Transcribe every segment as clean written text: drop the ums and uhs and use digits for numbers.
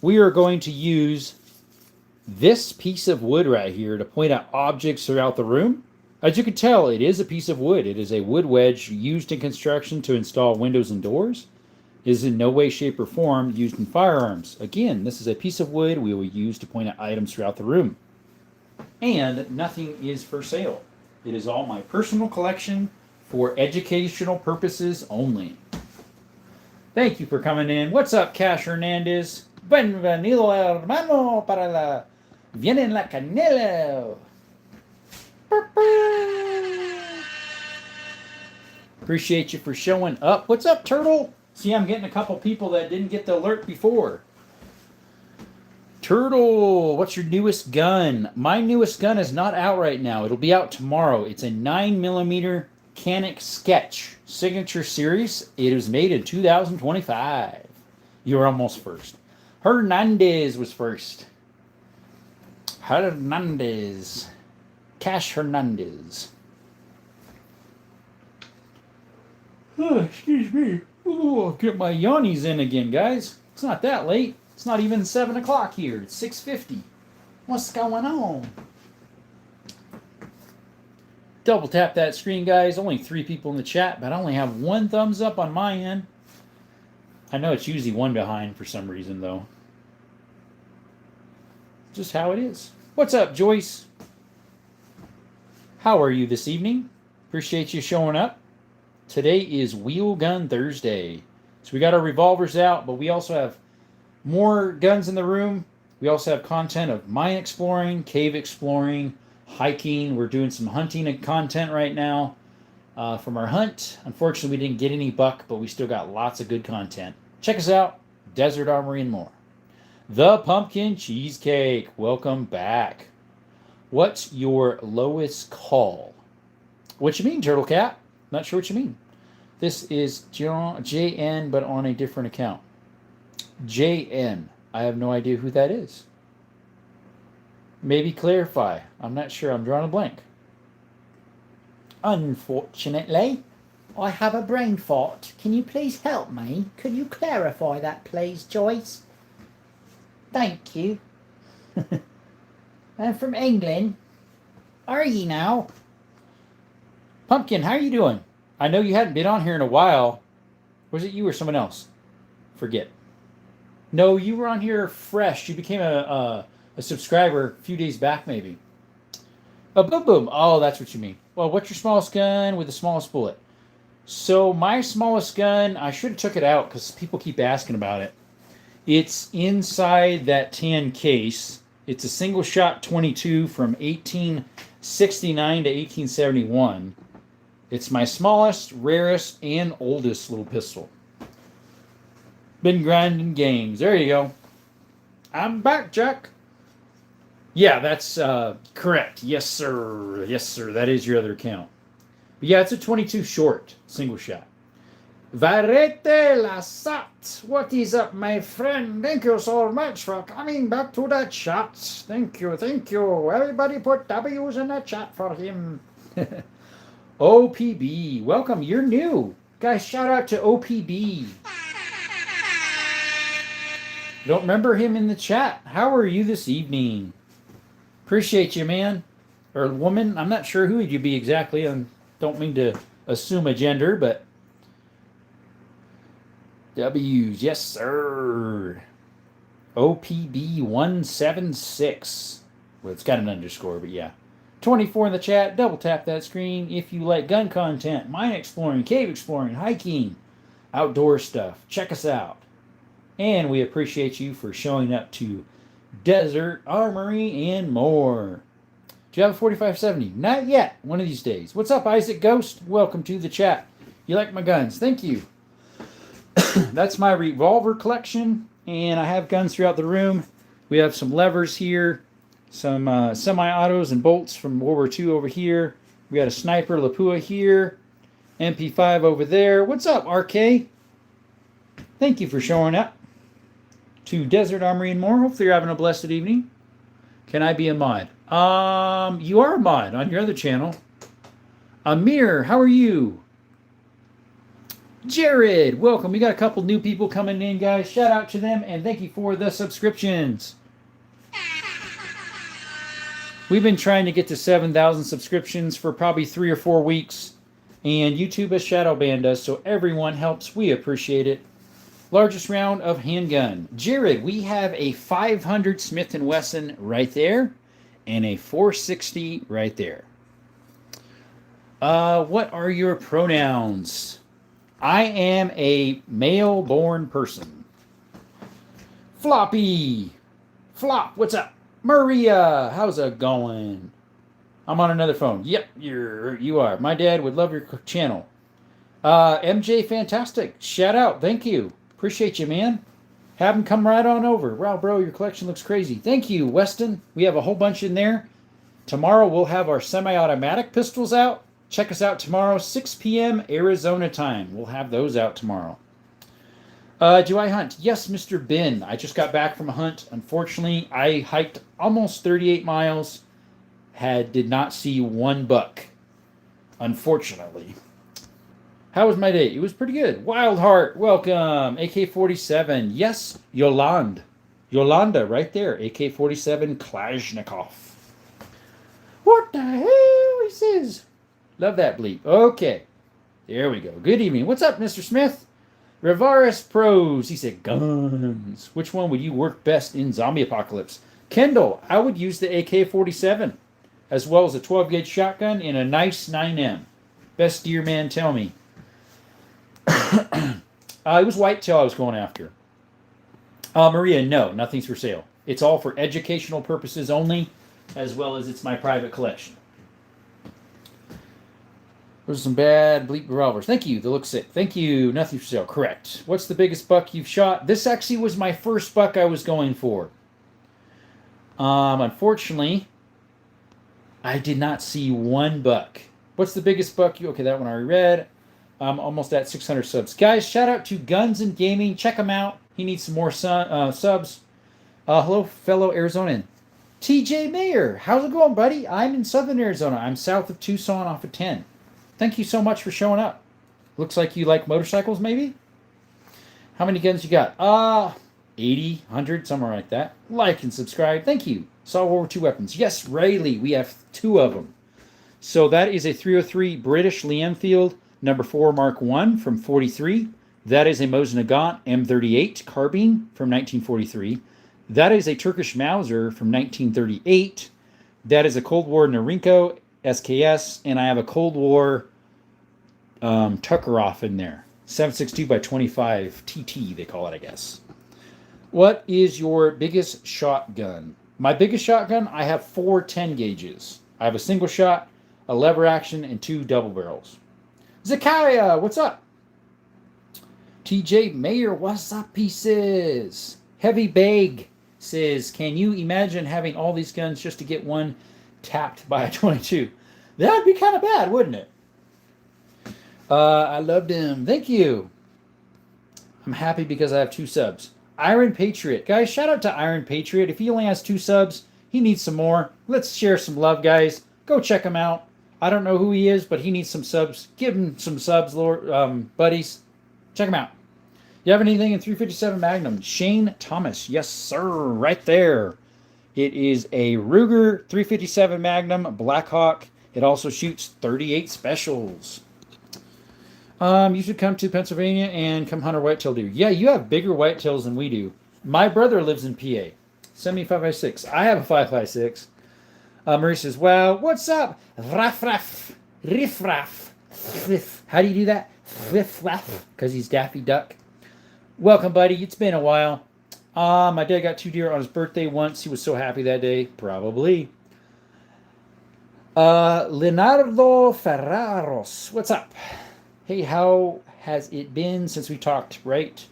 we are going to use this piece of wood right here to point at objects throughout the room. As you can tell, it is a piece of wood. It is a wood wedge used in construction to install windows and doors. It is in no way, shape, or form used in firearms. Again, this is a piece of wood we will use to point at items throughout the room. And nothing is for sale. It is all my personal collection for educational purposes only. Thank you for coming in. What's up, Cash Hernandez? Bienvenido, hermano, para la... Viene en la canela. Appreciate you for showing up. What's up, Turtle? See, I'm getting a couple people that didn't get the alert before. Turtle, what's your newest gun? My newest gun is not out right now. It'll be out tomorrow. It's a 9mm Canik Sketch Signature Series. It was made in 2025. You're almost first. Hernandez was first. Hernandez. Cash Hernandez. Oh, excuse me. Ooh, get my yawnies in again, guys. It's not that late. It's not even 7 o'clock here. It's 6:50. What's going on? Double tap that screen, guys. Only 3 people in the chat, but I only have 1 thumbs up on my end. I know it's usually 1 behind for some reason, though. Just how it is. What's up, Joyce? How are you this evening? Appreciate you showing up. Today is Wheel Gun Thursday. So we got our revolvers out, but we also have more guns in the room. We also have content of mine exploring, cave exploring, hiking. We're doing some hunting content right now from our hunt. Unfortunately, we didn't get any buck, but we still got lots of good content. Check us out, Desert Armory and more. The Pumpkin Cheesecake, welcome back. What's your lowest call? What you mean, Turtle Cat? Not sure what you mean. This is JN, but on a different account. JN. I have no idea who that is. Maybe clarify. I'm not sure. I'm drawing a blank. Unfortunately, I have a brain fart. Can you please help me? Could you clarify that, please, Joyce? Thank you. I'm from England. Are ye now? Pumpkin, how are you doing? I know you hadn't been on here in a while. Was it you or someone else? Forget. No, you were on here fresh. You became a subscriber a few days back, maybe. Oh, boom, boom. Oh, that's what you mean. Well, what's your smallest gun with the smallest bullet? So my smallest gun, I should have took it out because people keep asking about it. It's inside that tan case. It's a single shot 22 from 1869 to 1871. It's my smallest, rarest, and oldest little pistol. Been grinding games. There you go. I'm back, Jack. Yeah, that's correct. Yes, sir. Yes, sir. That is your other account. But yeah, it's a 22 short, single shot. Varete Lasat. What is up, my friend? Thank you so much for coming back to the chat. Thank you, thank you. Everybody put W's in the chat for him. OPB. Welcome. You're new. Guys, shout out to OPB. Don't remember him in the chat. How are you this evening? Appreciate you, man. Or woman. I'm not sure who you'd be exactly. I don't mean to assume a gender, but W's. Yes, sir. OPB 176. Well, it's got an underscore, but yeah. 24 in the chat. Double tap that screen if you like gun content, mine exploring, cave exploring, hiking, outdoor stuff. Check us out. And we appreciate you for showing up to Desert Armory and more. Do you have a 4570? Not yet. One of these days. What's up, Isaac Ghost? Welcome to the chat. You like my guns? Thank you. That's my revolver collection, and I have guns throughout the room. We have some levers here, some semi-autos and bolts from World War II over here. We got a sniper Lapua here, MP5 over there. What's up, RK? Thank you for showing up to Desert Armory and more. Hopefully you're having a blessed evening. Can I be a mod? You are a mod on your other channel. Amir, how are you? Jared, welcome. We got a couple new people coming in, guys. Shout out to them, and thank you for the subscriptions. We've been trying to get to 7,000 subscriptions for probably 3 or 4 weeks, and YouTube has shadow banned us, so everyone helps. We appreciate it. Largest round of handgun. Jared, we have a 500 Smith & Wesson right there, and a 460 right there. What are your pronouns? I am a male-born person. Floppy. Flop, what's up? Maria, how's it going? I'm on another phone. Yep, you are. My dad would love your channel. MJ, fantastic. Shout out. Thank you. Appreciate you, man. Have him come right on over. Wow, bro, your collection looks crazy. Thank you, Weston. We have a whole bunch in there. Tomorrow we'll have our semi-automatic pistols out. Check us out tomorrow, 6 p.m. Arizona time. We'll have those out tomorrow. Do I hunt? Yes, Mr. Ben. I just got back from a hunt. Unfortunately, I hiked almost 38 miles. Did not see one buck. Unfortunately. How was my day? It was pretty good. Wildheart, welcome. AK-47. Yes, Yolanda. Yolanda, right there. AK-47 Kalashnikov. What the hell? He says. Love that bleep. Okay. There we go. Good evening. What's up, Mr. Smith? Rivaris Pros. He said, guns. Which one would you work best in zombie apocalypse? Kendall, I would use the AK-47, as well as a 12-gauge shotgun and a nice 9M. Best deer man, tell me. It was whitetail I was going after. Maria, no, nothing's for sale. It's all for educational purposes only, as well as it's my private collection. Those are some bad bleep revolvers. Thank you. They look sick. Thank you. Nothing for sale. Correct. What's the biggest buck you've shot? This actually was my first buck I was going for. Unfortunately, I did not see one buck. What's the biggest buck you... Okay, that one I already read. I'm almost at 600 subs. Guys, shout out to Guns and Gaming. Check him out. He needs some more subs. Hello, fellow Arizonan. TJ Mayer. How's it going, buddy? I'm in southern Arizona. I'm south of Tucson off of 10. Thank you so much for showing up. Looks like you like motorcycles, maybe? How many guns you got? 80, 100, somewhere like that. Like and subscribe. Thank you. Saw World War II weapons. Yes, Rayleigh. We have 2 of them. So that is a 303 British Lee Enfield number 4 Mark I from 43. That is a Mosin Nagant M38 carbine from 1943. That is a Turkish Mauser from 1938. That is a Cold War Norinco SKS, and I have a Cold War Tuckeroff in there. 7.62 by 25 TT, they call it, I guess. What is your biggest shotgun? My biggest shotgun, I have 4 10 gauges. I have a single shot, a lever action, and 2 double barrels. Zakaria, what's up? TJ Mayer, what's up, pieces? Heavy Bag says, can you imagine having all these guns just to get one tapped by a 22? That'd be kind of bad, wouldn't it? I loved him. Thank you. I'm happy because I have 2 subs. Iron Patriot. Guys, shout out to Iron Patriot. If he only has 2 subs, he needs some more. Let's share some love, guys. Go check him out. I don't know who he is, but he needs some subs. Give him some subs, Lord, buddies. Check him out. You have anything in 357 Magnum? Shane Thomas. Yes, sir. Right there. It is a Ruger 357 Magnum Blackhawk. It also shoots 38 specials. You should come to Pennsylvania and come hunt our whitetail deer. Yeah, you have bigger whitetails than we do. My brother lives in PA. Send me a 5.56. I have a 5.56. Marie says, well, what's up? Raff raff. Riff raff. Riff. How do you do that? Riff raff. Because he's Daffy Duck. Welcome, buddy. It's been a while. My dad got 2 deer on his birthday once. He was so happy that day. Probably. Leonardo Ferraros. What's up? Hey, how has it been since we talked, right?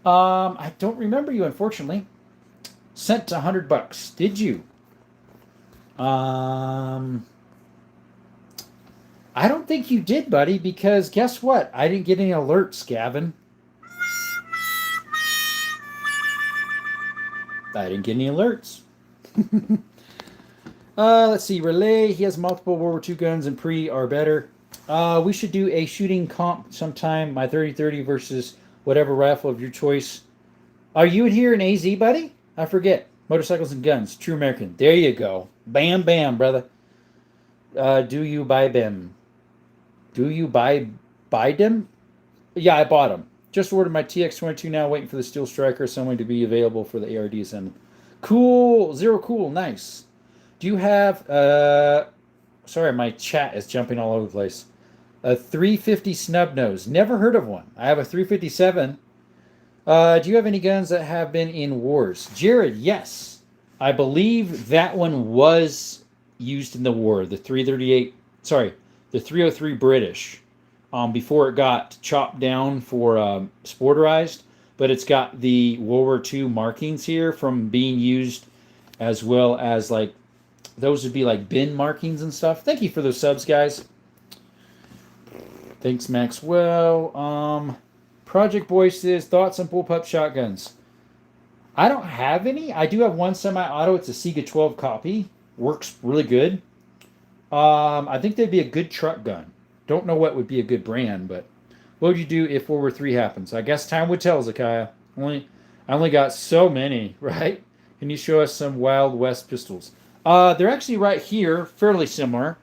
I don't remember you, unfortunately. Sent $100. Did you? I don't think you did, buddy, because guess what? I didn't get any alerts, Gavin. I didn't get any alerts. Let's see. Relay. He has multiple World War II guns and pre are better. We should do a shooting comp sometime. My 30-30 versus whatever rifle of your choice. Are you in here in AZ, buddy? I forget. Motorcycles and guns. True American. There you go. Bam, bam, brother. Do you buy them? Do you buy them? Yeah, I bought them. Just ordered my TX22 now, waiting for the Steel Striker assembly to be available for the ARD assembly. Cool. Zero cool. Nice. Do you have, sorry, my chat is jumping all over the place. A 350 snub nose. Never heard of one. I have a 357. Do you have any guns that have been in wars? Jared, yes. I believe that one was used in the war. The 338, sorry, the 303 British. Before it got chopped down for sporterized, but it's got the World War II markings here from being used, as well as like those would be like bin markings and stuff. Thank you for those subs, guys. Thanks, Maxwell. Project Boy says thoughts on bullpup shotguns. I don't have any. I do have one semi-auto. It's a Sega 12 copy. Works really good. I think they'd be a good truck gun. Don't know what would be a good brand, but what would you do if World War III happens? I guess time would tell, Zakaya. I only got so many, right? Can you show us some Wild West pistols? They're actually right here, fairly similar.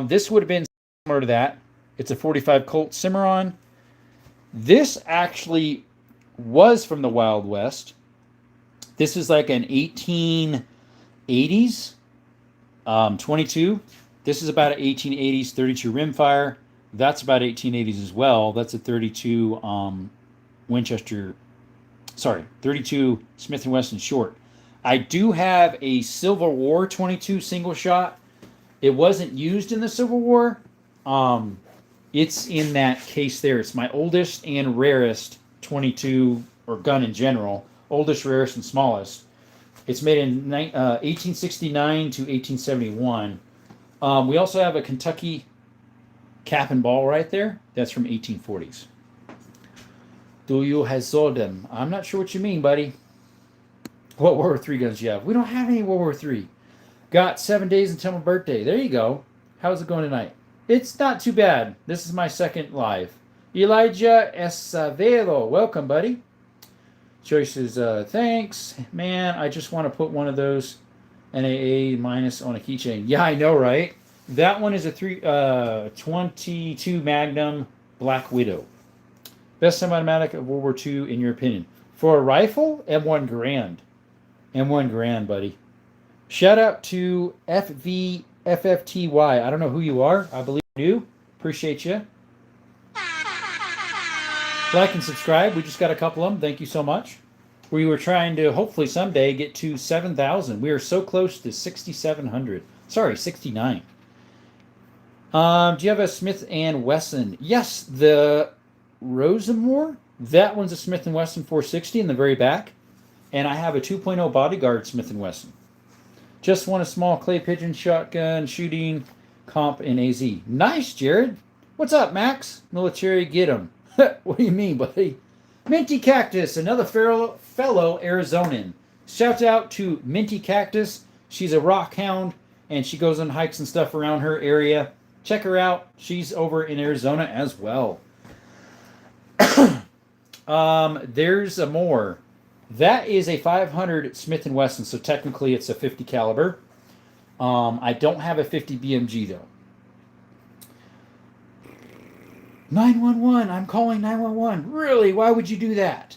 This would have been similar to that. It's a 45 Colt Cimarron. This actually was from the Wild West. This is like an 1880s 22. This is about an 1880s 32 rimfire. That's about 1880s as well. That's a 32 Winchester, sorry, 32 Smith & Wesson short. I do have a Civil War 22 single shot. It wasn't used in the Civil War. It's in that case there. It's my oldest and rarest 22, or gun in general. Oldest, rarest, and smallest. It's made in 1869 to 1871. We also have a Kentucky cap and ball right there. That's from 1840s. Do you have them? I'm not sure what you mean, buddy. What World War III guns do you have? We don't have any World War III. Got 7 days until my birthday. There you go. How's it going tonight? It's not too bad. This is my second live. Elijah Esavelo. Welcome, buddy. Choices, thanks. Man, I just want to put one of those NAA minus on a keychain. Yeah, I know, right? That one is a 22 Magnum Black Widow. Best semi-automatic of World War II, in your opinion? For a rifle, M1 Garand. M1 Garand, buddy. Shout out to FFTY. I don't know who you are. I believe you do. Appreciate you. Like and subscribe. We just got a couple of them. Thank you so much. We were trying to hopefully someday get to 7,000. We are so close to 6,700. Sorry, 69. Do you have a Smith & Wesson? Yes, the Rosamore. That one's a Smith & Wesson 460 in the very back. And I have a 2.0 Bodyguard Smith & Wesson. Just want a small clay pigeon shotgun shooting comp in AZ. Nice, Jared. What's up, Max? Military, get him. What do you mean, buddy? Minty Cactus, another fellow Arizonan. Shout out to Minty Cactus. She's a rock hound, and she goes on hikes and stuff around her area. Check her out. She's over in Arizona as well. There's a more. That is a 500 Smith & Wesson, so technically it's a 50 caliber. I don't have a 50 BMG, though. 911. I'm calling 911. Really? Why would you do that?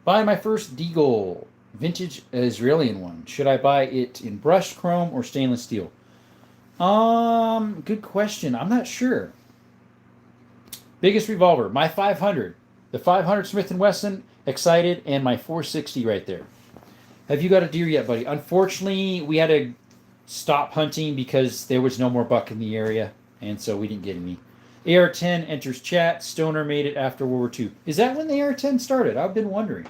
Buy my first Deagle. Vintage Israeli one. Should I buy it in brushed chrome or stainless steel? Good question. I'm not sure. Biggest revolver. My 500. The 500 Smith & Wesson. Excited. And my 460 right there. Have you got a deer yet, buddy? Unfortunately, we had to stop hunting because there was no more buck in the area. And so we didn't get any. AR-10 enters chat. Stoner made it after World War II. Is that when the AR-10 started? I've been wondering.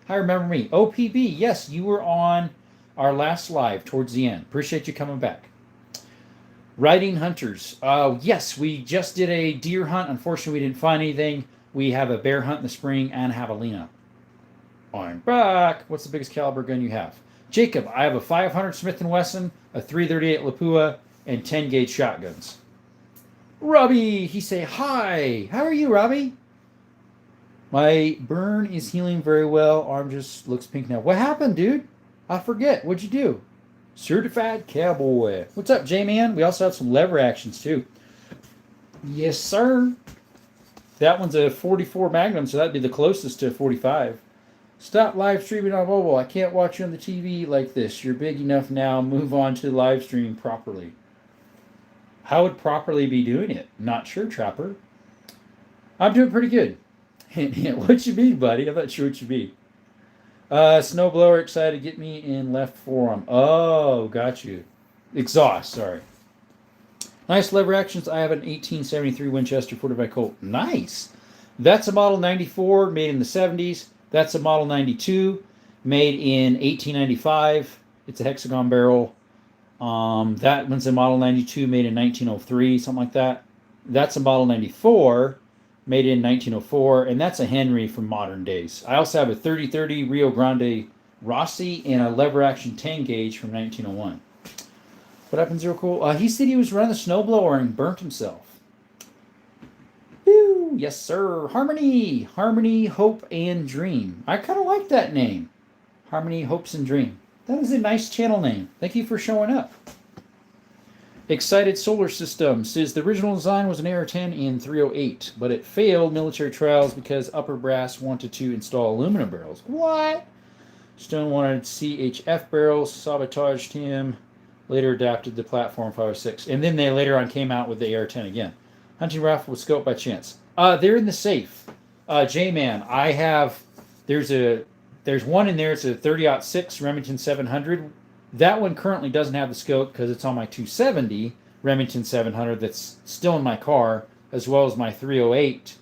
I remember me. OPB, yes, you were on our last live towards the end. Appreciate you coming back. Riding Hunters. Yes, we just did a deer hunt. Unfortunately, we didn't find anything. We have a bear hunt in the spring and javelina. I'm back. What's the biggest caliber gun you have? Jacob, I have a 500 Smith & Wesson, a 338 Lapua, and 10 gauge shotguns. Robbie, he say hi. How are you, Robbie? My burn is healing very well. Arm just looks pink now. What happened, dude? I forget. What'd you do? Certified Cowboy. What's up, J-Man? We also have some lever actions, too. Yes, sir. That one's a 44 Magnum, so that'd be the closest to a 45. Stop live streaming on mobile. I can't watch you on the TV like this. You're big enough now. Move on to live stream properly. How would properly be doing it? Not sure, Trapper. I'm doing pretty good. What you mean, buddy? I'm not sure what you mean. Snowblower excited to get me in left forearm. Oh, got you. Exhaust, sorry. Nice lever actions. I have an 1873 Winchester 45 Colt. Nice. That's a Model 94 made in the 70s. That's a Model 92 made in 1895. It's a hexagon barrel. That one's a Model 92 made in 1903, something like that. That's a Model 94 made in 1904, and that's a Henry from modern days. I also have a 3030 Rio Grande Rossi and a lever action 10 gauge from 1901. What happened, Zero Cool? He said he was running the snowblower and burnt himself. Woo! Yes, sir. Harmony, Hope, and Dream. I kind of like that name. Harmony, Hopes, and Dream. That is a nice channel name. Thank you for showing up. Excited Solar System says the original design was an AR-10 in 308, but it failed military trials because Upper Brass wanted to install aluminum barrels. What? Stone wanted CHF barrels, sabotaged him, later adapted the platform 506, and then they later on came out with the AR-10 again. Hunting rifle with scope by chance. They're in the safe. J-Man, I have, there's one in there, it's a 30-06 Remington 700. That one currently doesn't have the scope because it's on my 270 Remington 700 that's still in my car, as well as my 308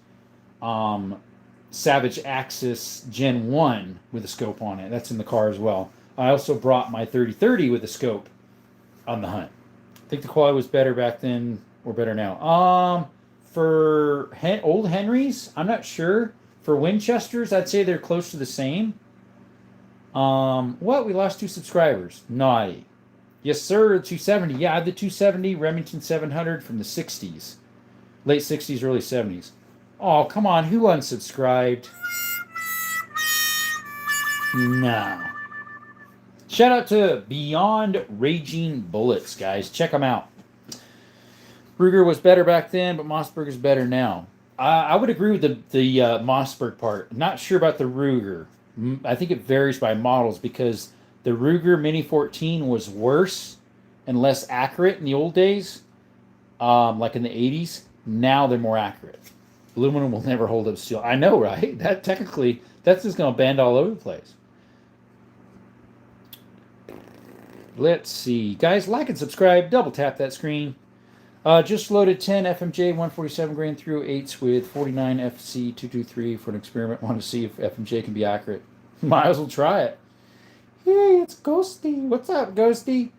Savage Axis Gen 1 with a scope on it. That's in the car as well. I also brought my 3030 with a scope on the hunt. I think the quality was better back then or better now. For old Henrys, I'm not sure. For Winchesters, I'd say they're close to the same. What? We lost 2 subscribers. Naughty. Yes, sir. 270. Yeah, I had the 270 Remington 700 from the 60s. Late 60s, early 70s. Oh, come on. Who unsubscribed? No. Shout out to Beyond Raging Bullets, guys. Check them out. Ruger was better back then, but Mossberg is better now. I would agree with the Mossberg part. Not sure about the Ruger. I think it varies by models because the Ruger Mini 14 was worse and less accurate in the old days, like in the 80s. Now they're more accurate. Aluminum will never hold up steel. I know, right? That technically, that's just going to bend all over the place. Let's see. Guys, like and subscribe. Double tap that screen. Just loaded 10 FMJ 147 grain through 8s with 49 FC 223 for an experiment. Want to see if FMJ can be accurate. Might as well try it. Hey, it's Ghosty. What's up, Ghosty?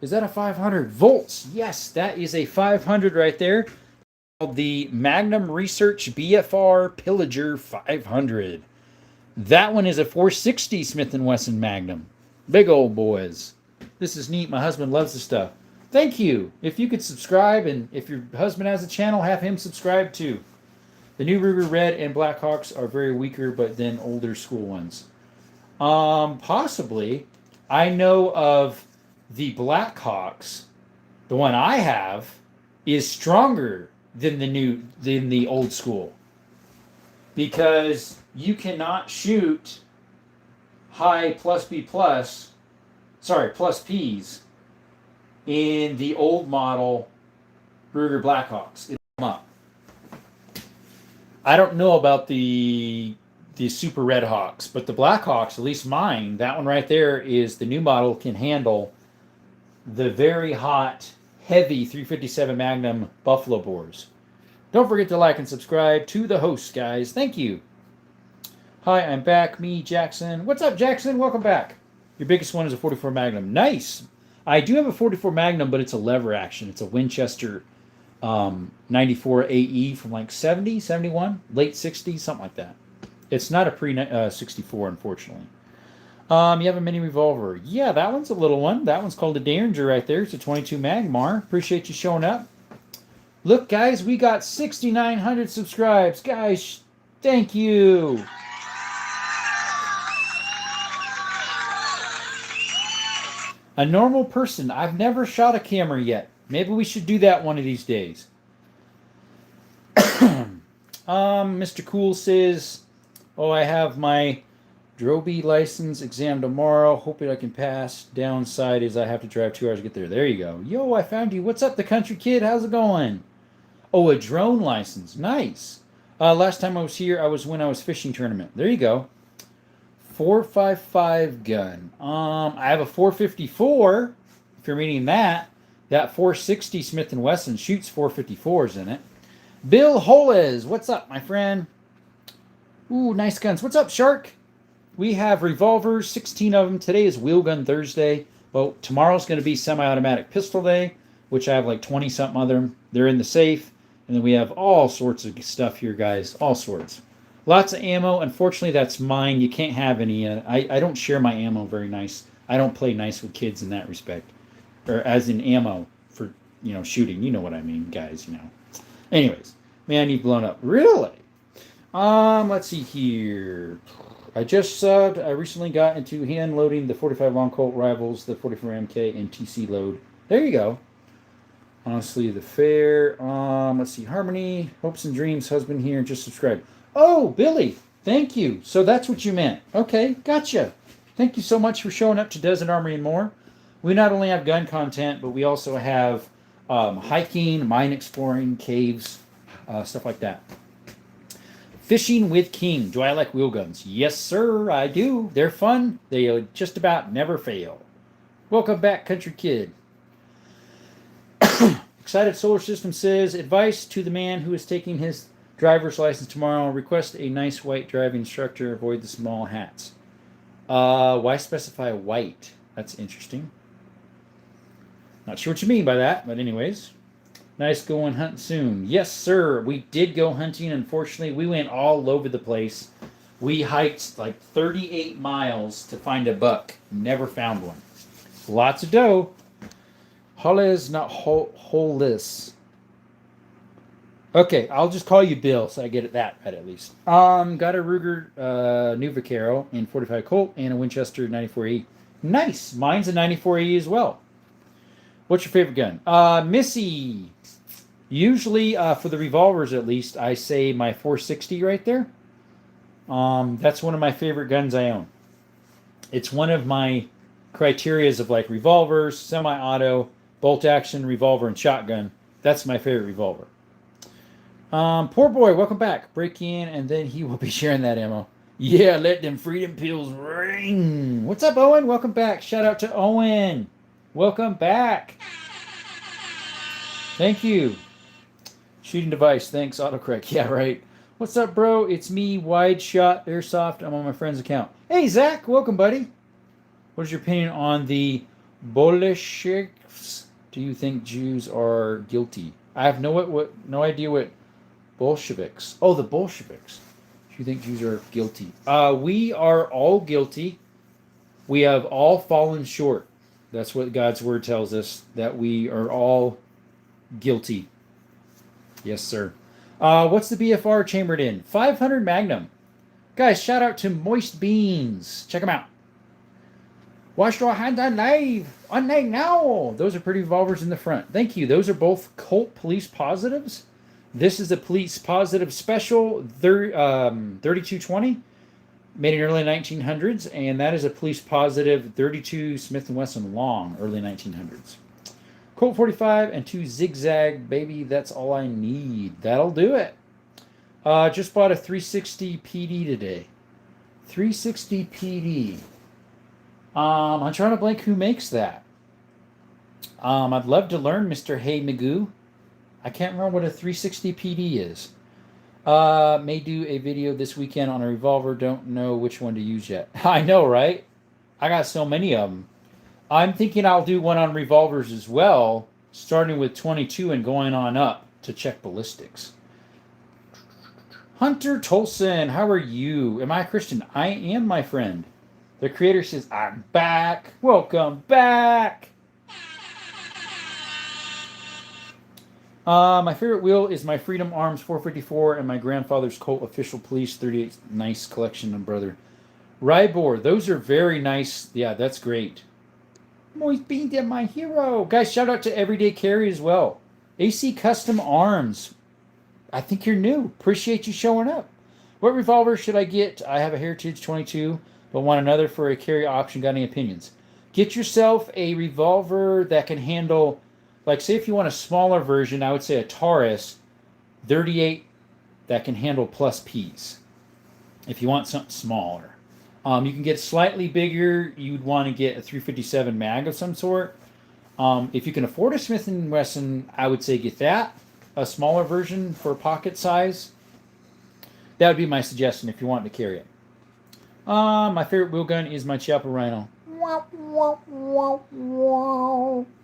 Is that a 500 volts? Yes, that is a 500 right there. The Magnum Research BFR Pillager 500. That one is a 460 Smith & Wesson Magnum. Big old boys. This is neat. My husband loves this stuff. Thank you. If you could subscribe, and if your husband has a channel, have him subscribe too. The new Ruger Red and Blackhawks are very weaker, but then older school ones. Possibly. I know of the Blackhawks. The one I have is stronger than the old school, because you cannot shoot high plus P's in the old model Ruger Blackhawks. It'll come up. I don't know about the Super Red Hawks, but the Blackhawks, at least mine, that one right there is the new model, can handle the very hot, heavy 357 Magnum Buffalo bores. Don't forget to like and subscribe to the host, guys. Thank you. Hi, I'm back. Me, Jackson. What's up, Jackson? Welcome back. Your biggest one is a 44 Magnum. Nice. I do have a 44 Magnum, but it's a lever action. It's a Winchester 94 AE from like 70, 71, late 60s, something like that. It's not a pre-64, unfortunately. You have a mini revolver. Yeah, that one's a little one. That one's called a Derringer right there. It's a 22 Magmar. Appreciate you showing up. Look, guys, we got 6,900 subscribes. Guys, thank you. A normal person. I've never shot a camera yet. Maybe we should do that one of these days. Mr. Cool says, oh, I have my Droby license exam tomorrow. Hoping I can pass. Downside is I have to drive 2 hours to get there. There you go. Yo, I found you. What's up, the country kid? How's it going? Oh, a drone license. Nice. Last time I was here, I was when I was fishing tournament. There you go. 4.55 gun. I have a 454. If you're reading that, that 460 Smith & Wesson shoots 454s in it. Bill Holes, what's up, my friend? Ooh, nice guns. What's up, Shark? We have revolvers, 16 of them. Today is Wheel Gun Thursday. Well, tomorrow's going to be semi-automatic pistol day, which I have like 20-something of them. They're in the safe. And then we have all sorts of stuff here, guys. All sorts. Lots of ammo. Unfortunately, that's mine. You can't have any. I don't share my ammo very nice. I don't play nice with kids in that respect. Or as in ammo for, shooting. You know what I mean, guys, Anyways. Man, you've blown up. Really? Let's see here. I just subbed. I recently got into hand loading the 45 Long Colt Rivals, the 44 MK, and TC load. There you go. Honestly, the fair. Let's see. Harmony, Hopes and Dreams, husband here, just subscribed. Oh, Billy, thank you. So that's what you meant. Okay, gotcha. Thank you so much for showing up to Desert Armory and more. We not only have gun content, but we also have hiking, mine exploring, caves, stuff like that. Fishing with King. Do I like wheel guns? Yes, sir, I do. They're fun. They just about never fail. Welcome back, country kid. Excited Solar System says, advice to the man who is taking his driver's license tomorrow. Request a nice white driving instructor. Avoid the small hats. Why specify white? That's interesting. Not sure what you mean by that, but anyways. Nice going hunting soon. Yes, sir. We did go hunting. Unfortunately, we went all over the place. We hiked like 38 miles to find a buck. Never found one. Lots of doe. Hollis, not Hollis. Okay, I'll just call you Bill, so I get it that right at least. Got a Ruger new Vaquero in 45 Colt and a Winchester 94E. Nice. Mine's a 94E as well. What's your favorite gun? Missy. Usually, for the revolvers at least, I say my 460 right there. That's one of my favorite guns I own. It's one of my criterias of like revolvers, semi-auto, bolt action, revolver, and shotgun. That's my favorite revolver. Poor boy, welcome back. Break in, and then he will be sharing that ammo. Yeah, let them freedom pills ring. What's up, Owen? Welcome back. Shout out to Owen. Welcome back. Thank you. Shooting device. Thanks, autocorrect. Yeah, right. What's up, bro? It's me, Wide Shot Airsoft. I'm on my friend's account. Hey, Zach. Welcome, buddy. What is your opinion on the Bolsheviks? Do you think Jews are guilty? I have no idea what Bolsheviks. Oh, the Bolsheviks. Do you think Jews are guilty? We are all guilty. We have all fallen short. That's what God's word tells us, that we are all guilty. Yes, sir. What's the BFR chambered in? 500 Magnum. Guys, shout out to Moist Beans. Check them out. Wash your hand on live. On night now. Those are pretty revolvers in the front. Thank you. Those are both Colt Police Positives. This is a Police Positive Special 3220. Made in early 1900s. And that is a Police Positive 32 Smith & Wesson Long, early 1900s. Colt 45 and 2 Zigzag, baby. That's all I need. That'll do it. Just bought a 360 PD today. 360 PD. I'm trying to blank who makes that. I'd love to learn, Mr. Hey Magoo. I can't remember what a 360 PD is. May do a video this weekend on a revolver. Don't know which one to use yet. I know, right? I got so many of them. I'm thinking I'll do one on revolvers as well, starting with 22 and going on up to check ballistics. Hunter Tolson, how are you? Am I a Christian? I am, my friend. The creator says, I'm back. Welcome back. My favorite wheel is my Freedom Arms 454 and my grandfather's Colt Official Police 38. Nice collection of brother. Rybor, those are very nice. Yeah, that's great. Moist Bean, my hero. Guys, shout out to Everyday Carry as well. AC Custom Arms. I think you're new. Appreciate you showing up. What revolver should I get? I have a Heritage 22, but want another for a carry option. Got any opinions? Get yourself a revolver that can handle, like, say if you want a smaller version, I would say a Taurus 38 that can handle plus Ps. If you want something smaller. You can get slightly bigger. You'd want to get a 357 mag of some sort. If you can afford a Smith & Wesson, I would say get that. A smaller version for pocket size. That would be my suggestion if you want to carry it. My favorite wheel gun is my Chiappa Rhino.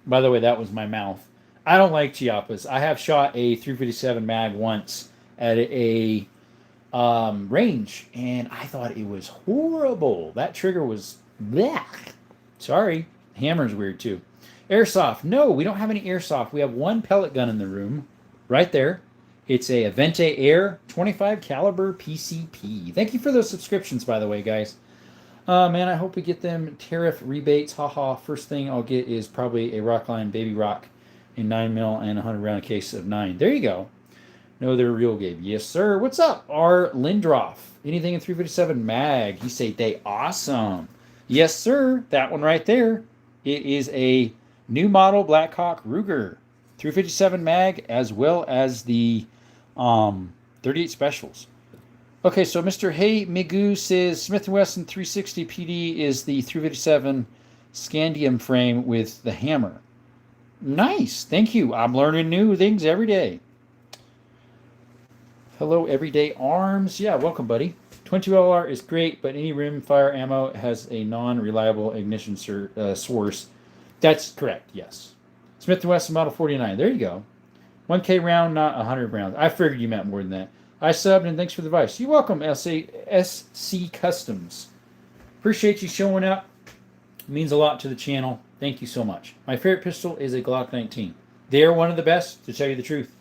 By the way, that was my mouth. I don't like Chiappas. I have shot a 357 mag once at a range, and I thought it was horrible. That trigger was blech. Sorry. Hammer's weird too. Airsoft. No, we don't have any airsoft. We have one pellet gun in the room. Right there. It's a Avente Air 25 caliber PCP. Thank you for those subscriptions, by the way, guys. Man, I hope we get them tariff rebates. Haha. First thing I'll get is probably a Rockline Baby Rock in 9mm and 100 round case of 9. There you go. No, they're real, Gabe. Yes, sir. What's up? R. Lindroff. Anything in 357 mag? He say they awesome. Yes, sir. That one right there. It is a new model Blackhawk Ruger. 357 mag as well as the 38 specials. Okay, so Mr. Hey Migu says Smith & Wesson 360 PD is the 357 Scandium frame with the hammer. Nice. Thank you. I'm learning new things every day. Hello, Everyday Arms. Yeah, welcome, buddy. 22LR is great, but any rimfire ammo has a non-reliable ignition source. That's correct, yes. Smith & Wesson Model 49. There you go. 1K round, not 100 rounds. I figured you meant more than that. I subbed, and thanks for the advice. You're welcome, SC Customs. Appreciate you showing up. It means a lot to the channel. Thank you so much. My favorite pistol is a Glock 19. They are one of the best, to tell you the truth.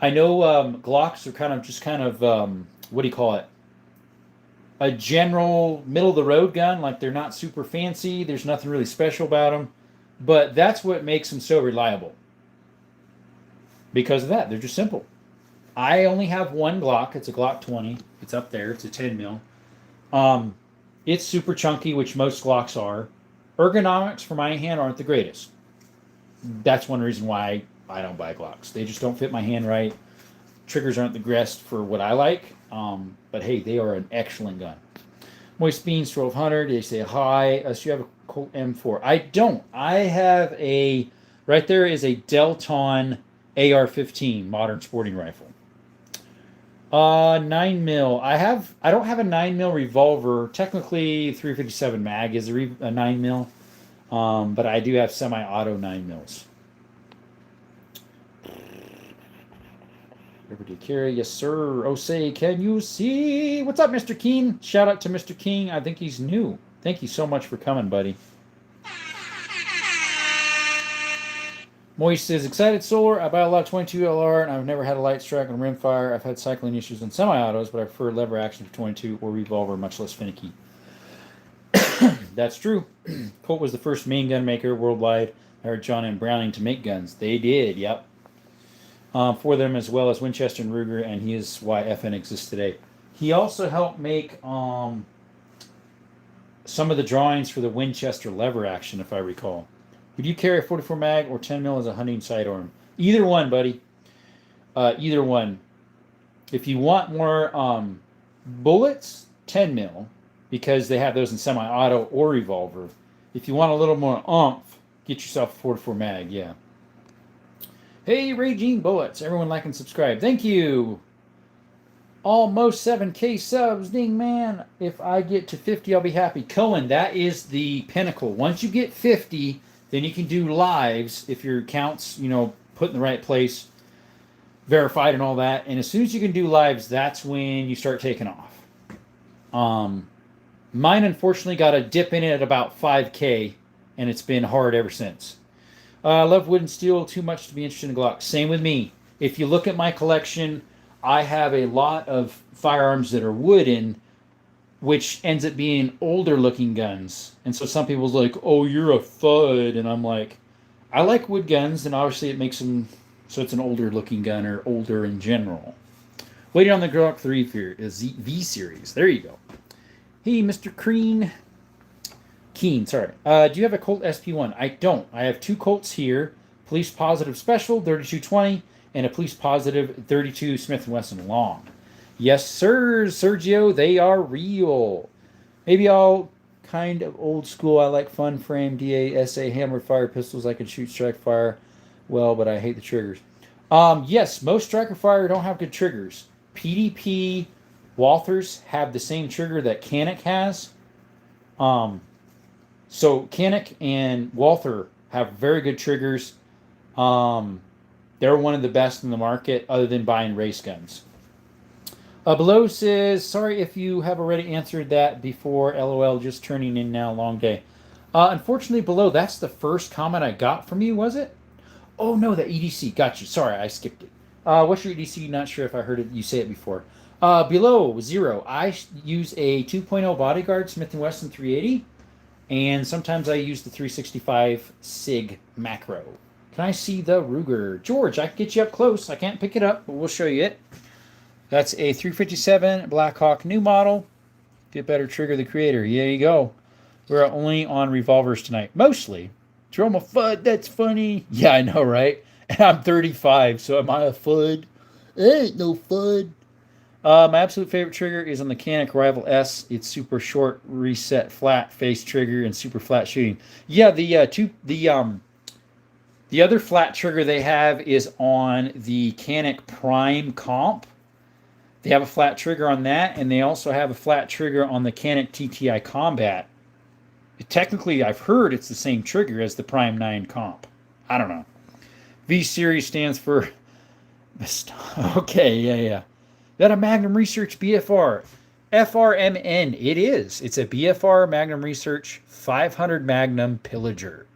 I know Glocks are kind of, what do you call it? A general middle-of-the-road gun. Like, they're not super fancy. There's nothing really special about them. But that's what makes them so reliable. Because of that. They're just simple. I only have one Glock. It's a Glock 20. It's up there. It's a 10 mil. It's super chunky, which most Glocks are. Ergonomics for my hand aren't the greatest. That's one reason why I don't buy Glocks. They just don't fit my hand right. Triggers aren't the best for what I like. But hey, they are an excellent gun. Moist Beans 1200. They say hi. So you have a Colt M4. I don't. I have a. Right there is a Delton AR-15 modern sporting rifle. 9mm. I don't have a 9mm revolver. Technically, 357 mag is a 9mm. But I do have semi-auto 9mm. Everyday Carry, yes sir. Osei, can you see? What's up, Mr. King? Shout out to Mr. King. I think he's new. Thank you so much for coming, buddy. Moist says, excited solar. I buy a lot of 22LR, and I've never had a light strike on rimfire. I've had cycling issues on semi-autos, but I prefer lever action for 22 or revolver, much less finicky. That's true. Colt was the first main gun maker worldwide. I heard John M. Browning to make guns. They did, yep. For them, as well as Winchester and Ruger, and he is why FN exists today. He also helped make some of the drawings for the Winchester lever action, if I recall. Would you carry a 44 mag or 10 mil as a hunting sidearm? Either one, buddy. Either one. If you want more bullets, 10 mil, because they have those in semi-auto or revolver. If you want a little more oomph, get yourself a 44 mag, yeah. Hey, Raging Bullets. Everyone like and subscribe. Thank you. Almost 7K subs. Ding, man. If I get to 50, I'll be happy. Cohen, that is the pinnacle. Once you get 50, then you can do lives if your account's, put in the right place, verified and all that. And as soon as you can do lives, that's when you start taking off. Mine, unfortunately, got a dip in it at about 5K, and it's been hard ever since. I love wood and steel too much to be interested in Glock. Same with me. If you look at my collection, I have a lot of firearms that are wooden, which ends up being older looking guns. And so some people's like, "Oh, you're a FUD," and I'm like, I like wood guns, and obviously it makes them so it's an older looking gun or older in general. Waiting on the Glock 3 V series. There you go. Hey, Mr. Keen, sorry. Do you have a Colt SP1? I don't. I have two Colts here. Police Positive Special 3220 and a Police Positive 32 Smith & Wesson Long. Yes, sir, Sergio. They are real. Maybe I'll kind of old school. I like fun frame DASA hammered fire pistols. I can shoot strike fire well, but I hate the triggers. Yes, most striker fire don't have good triggers. PDP Walthers have the same trigger that Canik has. So Canik and Walther have very good triggers. They're one of the best in the market, other than buying race guns. Below says, sorry if you have already answered that before. LOL, just turning in now. Long day. Unfortunately, below, that's the first comment I got from you, was it? Oh, no, the EDC. Got you. Sorry, I skipped it. What's your EDC? Not sure if I heard you say it before. Below, 0. I use a 2.0 Bodyguard Smith & Wesson 380. And sometimes I use the 365 SIG macro. Can I see the Ruger? George, I can get you up close. I can't pick it up, but we'll show you it. That's a 357 Blackhawk new model. Get better trigger the creator. There you go. We're only on revolvers tonight. Mostly. Jerome a FUD, that's funny. Yeah, I know, right? And I'm 35, so am I a FUD? Ain't no FUD. My absolute favorite trigger is on the Canik Rival S. It's super short, reset, flat face trigger, and super flat shooting. Yeah, the other flat trigger they have is on the Canik Prime Comp. They have a flat trigger on that, and they also have a flat trigger on the Canik TTI Combat. Technically, I've heard it's the same trigger as the Prime 9 Comp. I don't know. V Series stands for... Okay, yeah. That a Magnum Research BFR. FRMN, it is. It's a BFR Magnum Research 500 Magnum Pillager.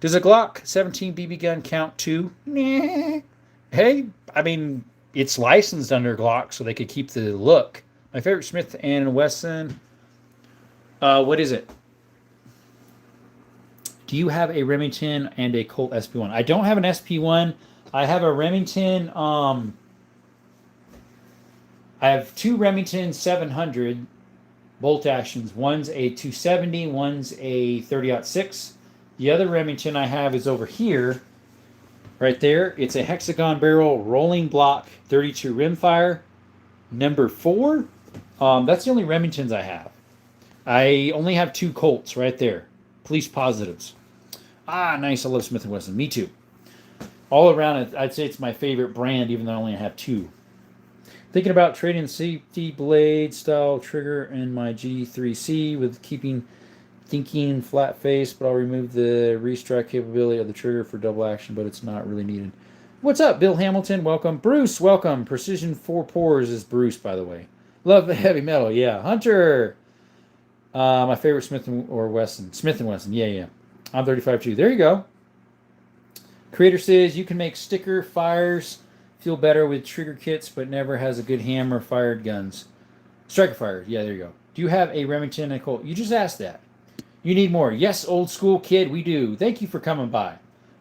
Does a Glock 17 BB gun count too? Nah. Hey, I mean, it's licensed under Glock, so they could keep the look. My favorite Smith & Wesson. What is it? Do you have a Remington and a Colt SP1? I don't have an SP1. I have a Remington... I have two Remington 700 bolt actions. One's a 270, one's a 30-06. The other Remington I have is over here, right there. It's a hexagon barrel rolling block 32 rimfire, number 4. That's the only Remingtons I have. I only have two Colts right there. Police Positives. Ah, nice. I love Smith & Wesson. Me too. All around, I'd say it's my favorite brand, even though I only have two. Thinking about trading the safety blade style trigger in my G3C with thinking flat face, but I'll remove the restrike capability of the trigger for double action, but it's not really needed. What's up, Bill Hamilton? Welcome. Bruce, welcome. Precision 4 Pores is Bruce, by the way. Love the heavy metal. Yeah. Hunter. My favorite Smith & Wesson. Smith & Wesson. Yeah. I'm 35 too. There you go. Creator says you can make sticker fires feel better with trigger kits, but never has a good hammer fired guns. Striker fire. Yeah, there you go. Do you have a Remington and Colt? You just asked that. You need more. Yes, old school kid, we do. Thank you for coming by.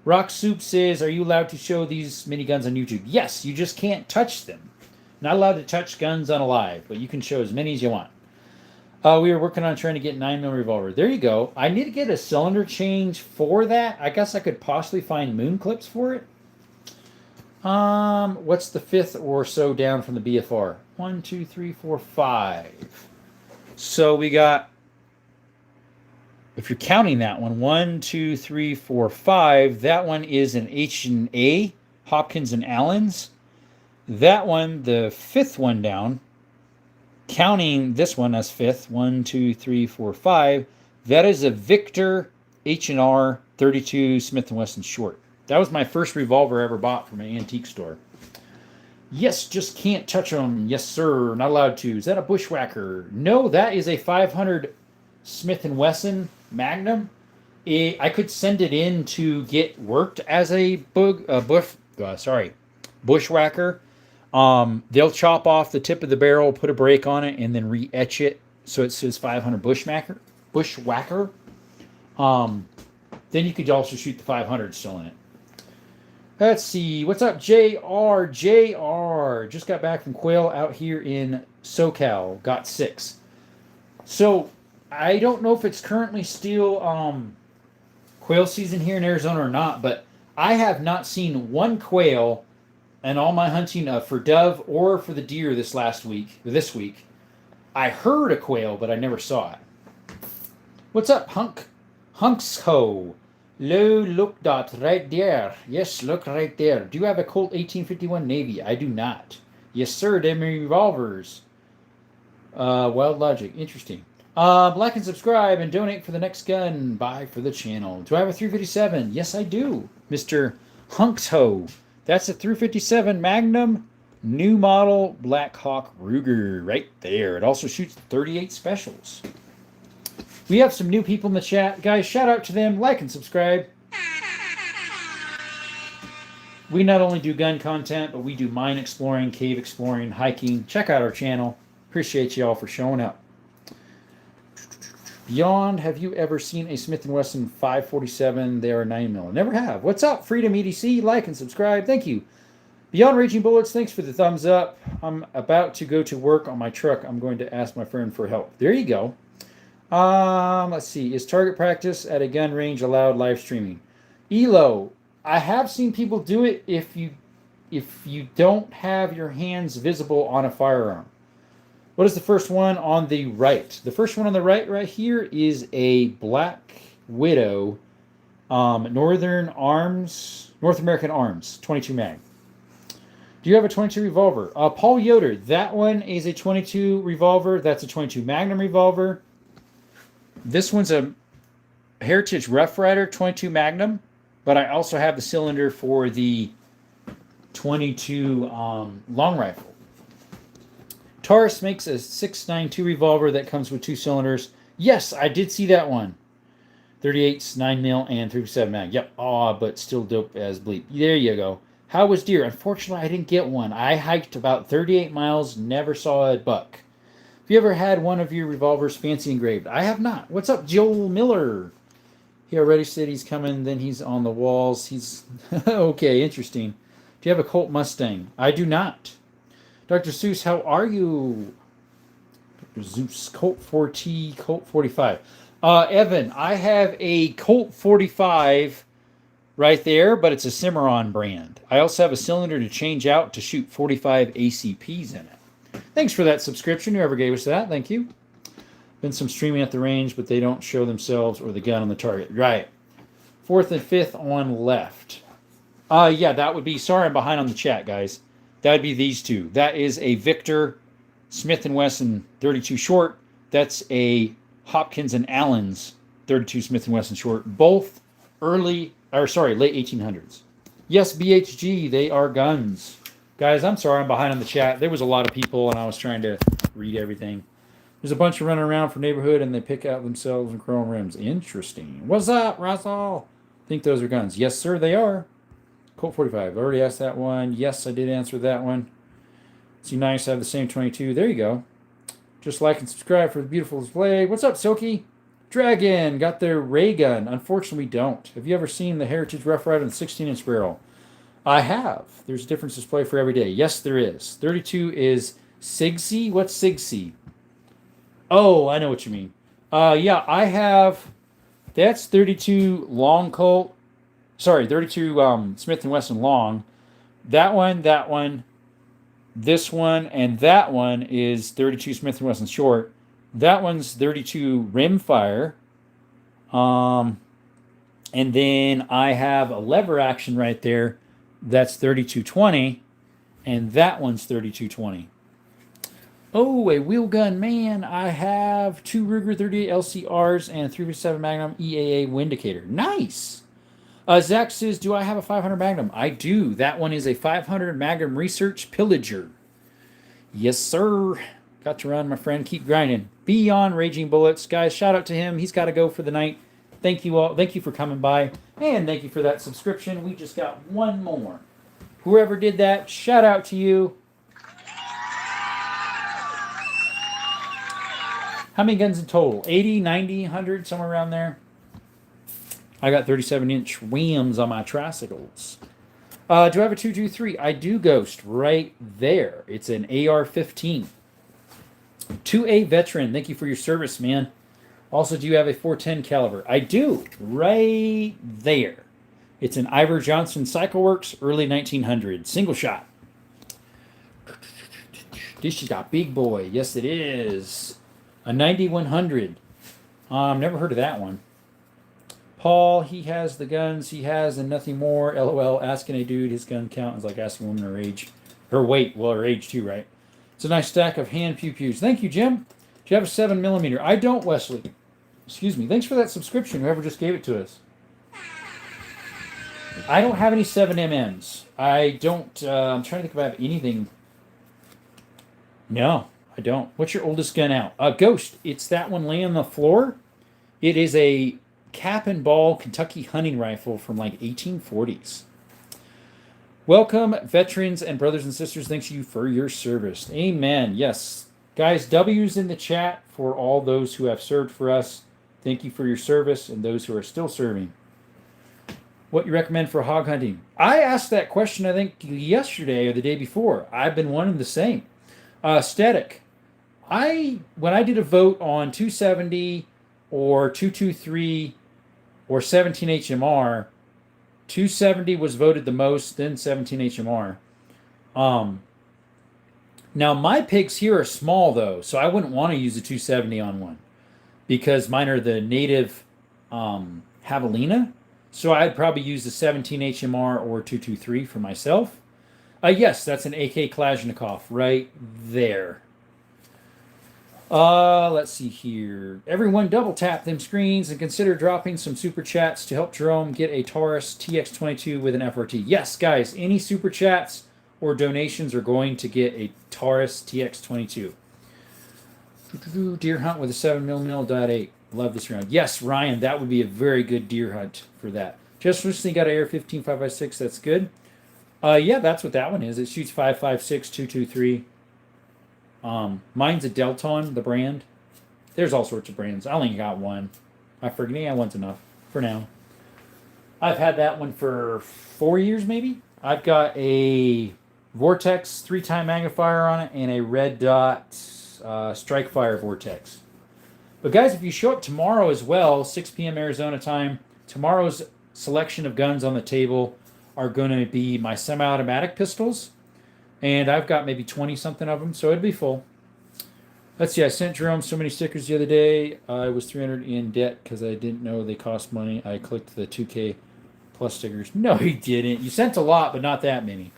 Rock Soup says, are you allowed to show these miniguns on YouTube? Yes, you just can't touch them. Not allowed to touch guns on a live, but you can show as many as you want. We are working on trying to get 9mm revolver. There you go. I need to get a cylinder change for that. I guess I could possibly find moon clips for it. What's the 5th or so down from the BFR? 1, 2, 3, 4, 5. So we got, if you're counting that one, 1, 2, 3, 4, 5. That one is an H&A, Hopkins and Allen's. That one, the 5th one down, counting this one as 5th, 1, 2, 3, 4, 5. That is a Victor H&R 32 Smith & Wesson short. That was my first revolver I ever bought from an antique store. Yes, just can't touch them. Yes, sir. Not allowed to. Is that a Bushwhacker? No, that is a 500 Smith & Wesson Magnum. I could send it in to get worked as a Bushwhacker. They'll chop off the tip of the barrel, put a break on it, and then re-etch it so it says 500 Bushwhacker. Then you could also shoot the 500 still in it. Let's see. What's up, JR? JR. Just got back from quail out here in SoCal. Got 6. So, I don't know if it's currently still quail season here in Arizona or not, but I have not seen one quail in all my hunting for dove or for the deer this week. I heard a quail, but I never saw it. What's up, Hunksho? Look dot right there. Yes, look right there. Do you have a Colt 1851 Navy? I do not. Yes, sir. Them revolvers. Wild Logic. Interesting. Like and subscribe and donate for the next gun. Buy for the channel. Do I have a 357? Yes, I do. Mr. Hunksho. That's a 357 Magnum. New model Black Hawk Ruger right there. It also shoots 38 specials. We have some new people in the chat. Guys, shout out to them. Like and subscribe. We not only do gun content, but we do mine exploring, cave exploring, hiking. Check out our channel. Appreciate you all for showing up. Beyond, have you ever seen a Smith & Wesson 547? They are 9mm. Never have. What's up, Freedom EDC? Like and subscribe. Thank you. Beyond Raging Bullets, thanks for the thumbs up. I'm about to go to work on my truck. I'm going to ask my friend for help. There you go. Let's see. Is target practice at a gun range allowed live streaming? Elo, I have seen people do it if you don't have your hands visible on a firearm. What is the first one on the right? The first one on the right here is a Black Widow North American Arms 22 mag. Do you have a 22 revolver? Paul Yoder, that one is a 22 revolver. That's a 22 Magnum revolver. This one's a Heritage Rough Rider 22 Magnum, but I also have the cylinder for the 22 long rifle. Taurus makes a 6.92 revolver that comes with 2 cylinders. Yes, I did see that one. 38s, 9mm, and 357 mag. Yep. But still dope as bleep. There you go. How was deer? Unfortunately, I didn't get one. I hiked about 38 miles, never saw a buck. Have you ever had one of your revolvers fancy engraved? I have not. What's up, Joel Miller? He already said he's coming, then he's on the walls. He's okay, interesting. Do you have a Colt Mustang? I do not. Dr. Seuss, how are you? Dr. Zeus, Colt 4T, Colt 45. Evan, I have a Colt 45 right there, but it's a Cimarron brand. I also have a cylinder to change out to shoot 45 ACPs in it. Thanks for that subscription, whoever gave us that. Thank you. Been some streaming at the range, but they don't show themselves or the gun on the target. Right. 4th and 5th on left. Yeah, that would be... Sorry, I'm behind on the chat, guys. That would be these two. That is a Victor Smith & Wesson 32 short. That's a Hopkins & Allen's 32 Smith & Wesson short. Both late 1800s. Yes, BHG, they are guns. Guys, I'm sorry I'm behind on the chat. There was a lot of people, and I was trying to read everything. There's a bunch of running around from neighborhood, and they pick out themselves and chrome rims. Interesting. What's up, Russell? Think those are guns. Yes, sir, they are. Colt 45. I already asked that one. Yes, I did answer that one. It's nice to have the same 22. There you go. Just like and subscribe for the beautiful display. What's up, Silky? Dragon got their ray gun. Unfortunately, we don't. Have you ever seen the Heritage Rough Rider in the 16-inch barrel? I have. There's a different display for every day. Yes, there is. 32 is Sigsea. What's Sigsea? Oh, I know what you mean. Yeah, I have. That's 32 long Colt. Sorry, 32 Smith & Wesson long. That one, this one, and that one is 32 Smith & Wesson short. That one's 32 rimfire. And then I have a lever action right there. That's 3220, and that one's 3220. Oh, a wheel gun, man. I have 2 Ruger 38 LCRs and 357 Magnum EAA Windicator. Nice. Zach says, do I have a 500 Magnum? I do. That one is a 500 Magnum Research Pillager. Yes, sir. Got to run, my friend. Keep grinding. Beyond Raging Bullets. Guys, shout out to him. He's got to go for the night. Thank you all. Thank you for coming by. And thank you for that subscription. We just got one more. Whoever did that, shout out to you. How many guns in total? 80, 90, 100, somewhere around there. I got 37-inch wheels on my tricycles. Do I have a 223? I do, Ghost, right there. It's an AR-15. 2A veteran. Thank you for your service, man. Also, do you have a 410 caliber? I do, right there. It's an Iver Johnson CycleWorks, early 1900s. Single shot. This is a big boy. Yes, it is. A 9100. Never heard of that one. Paul, he has the guns he has and nothing more. LOL, asking a dude his gun count is like asking a woman her age. Her weight, well, her age too, right? It's a nice stack of hand pew-pews. Thank you, Jim. Do you have a 7mm? I don't, Wesley. Excuse me. Thanks for that subscription, whoever just gave it to us. I don't have any 7MMs. I don't, I'm trying to think if I have anything. No, I don't. What's your oldest gun out? Ghost. It's that one laying on the floor. It is a cap and ball Kentucky hunting rifle from like 1840s. Welcome, veterans and brothers and sisters. Thanks you for your service. Amen. Yes. Guys, W's in the chat for all those who have served for us. Thank you for your service and those who are still serving. What you recommend for hog hunting? I asked that question, I think, yesterday or the day before. I've been wanting the same. Static. When I did a vote on 270 or 223 or 17 HMR, 270 was voted the most, then 17 HMR. Now, my pigs here are small, though, so I wouldn't want to use a 270 on one because mine are the native Javelina. So I'd probably use the 17 HMR or 223 for myself. Yes, that's an AK Kalashnikov right there. Let's see here. Everyone double tap them screens and consider dropping some super chats to help Jerome get a Taurus TX22 with an FRT. Yes, guys, any super chats or donations are going to get a Taurus TX22. Deer hunt with a 7mm.8. Love this round. Yes, Ryan, that would be a very good deer hunt for that. Just recently got an AR-15 5.56. That's good. Yeah, that's what that one is. It shoots 5.56, 223. Mine's a Delton, the brand. There's all sorts of brands. I only got one. I forget. Yeah, one's enough for now. I've had that one for 4 years, maybe. I've got a Vortex 3-time magnifier on it and a Red Dot Strike Fire Vortex. But guys, if you show up tomorrow as well, 6 p.m. Arizona time, tomorrow's selection of guns on the table are going to be my semi-automatic pistols. And I've got maybe 20-something of them, so it'd be full. Let's see, I sent Jerome so many stickers the other day. I was $300 in debt because I didn't know they cost money. I clicked the 2K plus stickers. No, he didn't. You sent a lot, but not that many.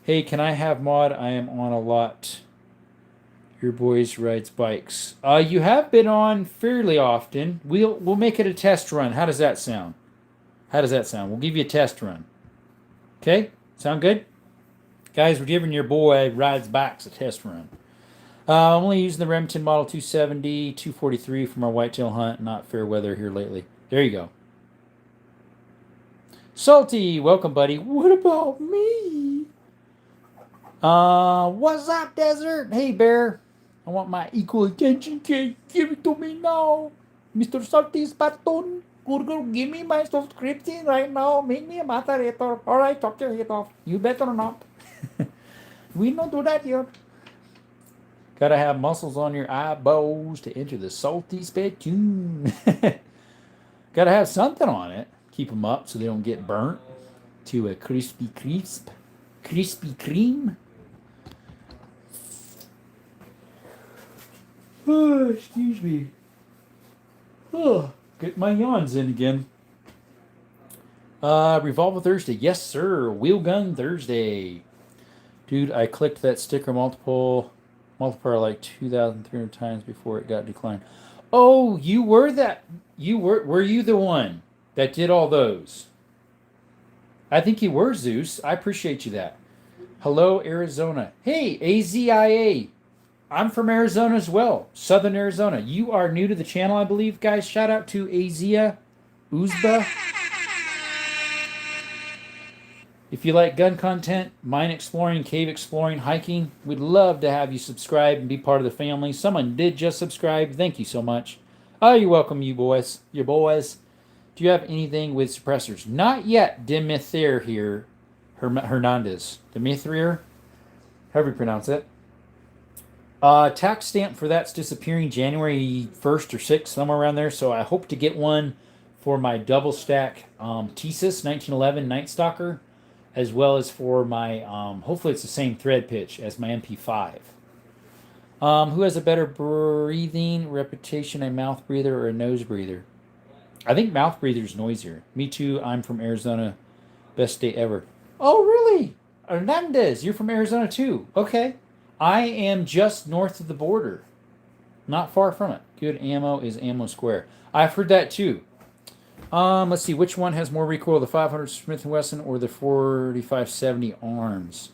Hey, can I have mod? I am on a lot. Your boys rides bikes. You have been on fairly often. We'll make it a test run. How does that sound? We'll give you a test run. Okay? Sound good? Guys, we're giving your boy rides bikes a test run. I'm only using the Remington Model 270, 243 for my whitetail hunt. Not fair weather here lately. There you go. Salty, welcome, buddy. What about me? What's up, Desert? Hey, Bear. I want my equal attention, kid. Give it to me now. Mr. Salty's button. Google, give me my subscription right now. Make me a moderator. Alright, talk your head off. You better not. We don't do that here. Gotta have muscles on your eyeballs to enter the salty spittoon. Gotta have something on it. Keep them up so they don't get burnt to a crispy crisp. Krispy Kreme. Oh, excuse me. Oh, get my yawns in again. Revolver Thursday. Yes, sir. Wheel Gun Thursday. Dude, I clicked that sticker multiplier like 2,300 times before it got declined. Oh, you were that. Were you the one that did all those? I think you were, Zeus. I appreciate you that. Hello, Arizona. Hey, AZIA. I'm from Arizona as well. Southern Arizona. You are new to the channel, I believe, guys. Shout out to Azia Uzba. If you like gun content, mine exploring, cave exploring, hiking, we'd love to have you subscribe and be part of the family. Someone did just subscribe. Thank you so much. Oh, you're welcome, you boys. Your boys. Do you have anything with suppressors? Not yet, Demether here. Hernandez. Demether? However you pronounce it. Tax stamp for that's disappearing January 1st or 6th, somewhere around there. So I hope to get one for my double stack Thesis 1911 Night Stalker, as well as for my, hopefully it's the same thread pitch as my MP5. Who has a better breathing reputation, a mouth breather or a nose breather? I think mouth breather's noisier. Me too. I'm from Arizona. Best day ever. Oh, really? Hernandez, you're from Arizona too. Okay. I am just north of the border. Not far from it. Good ammo is ammo square. I've heard that too. Let's see. Which one has more recoil, the 500 Smith & Wesson or the 4570 arms?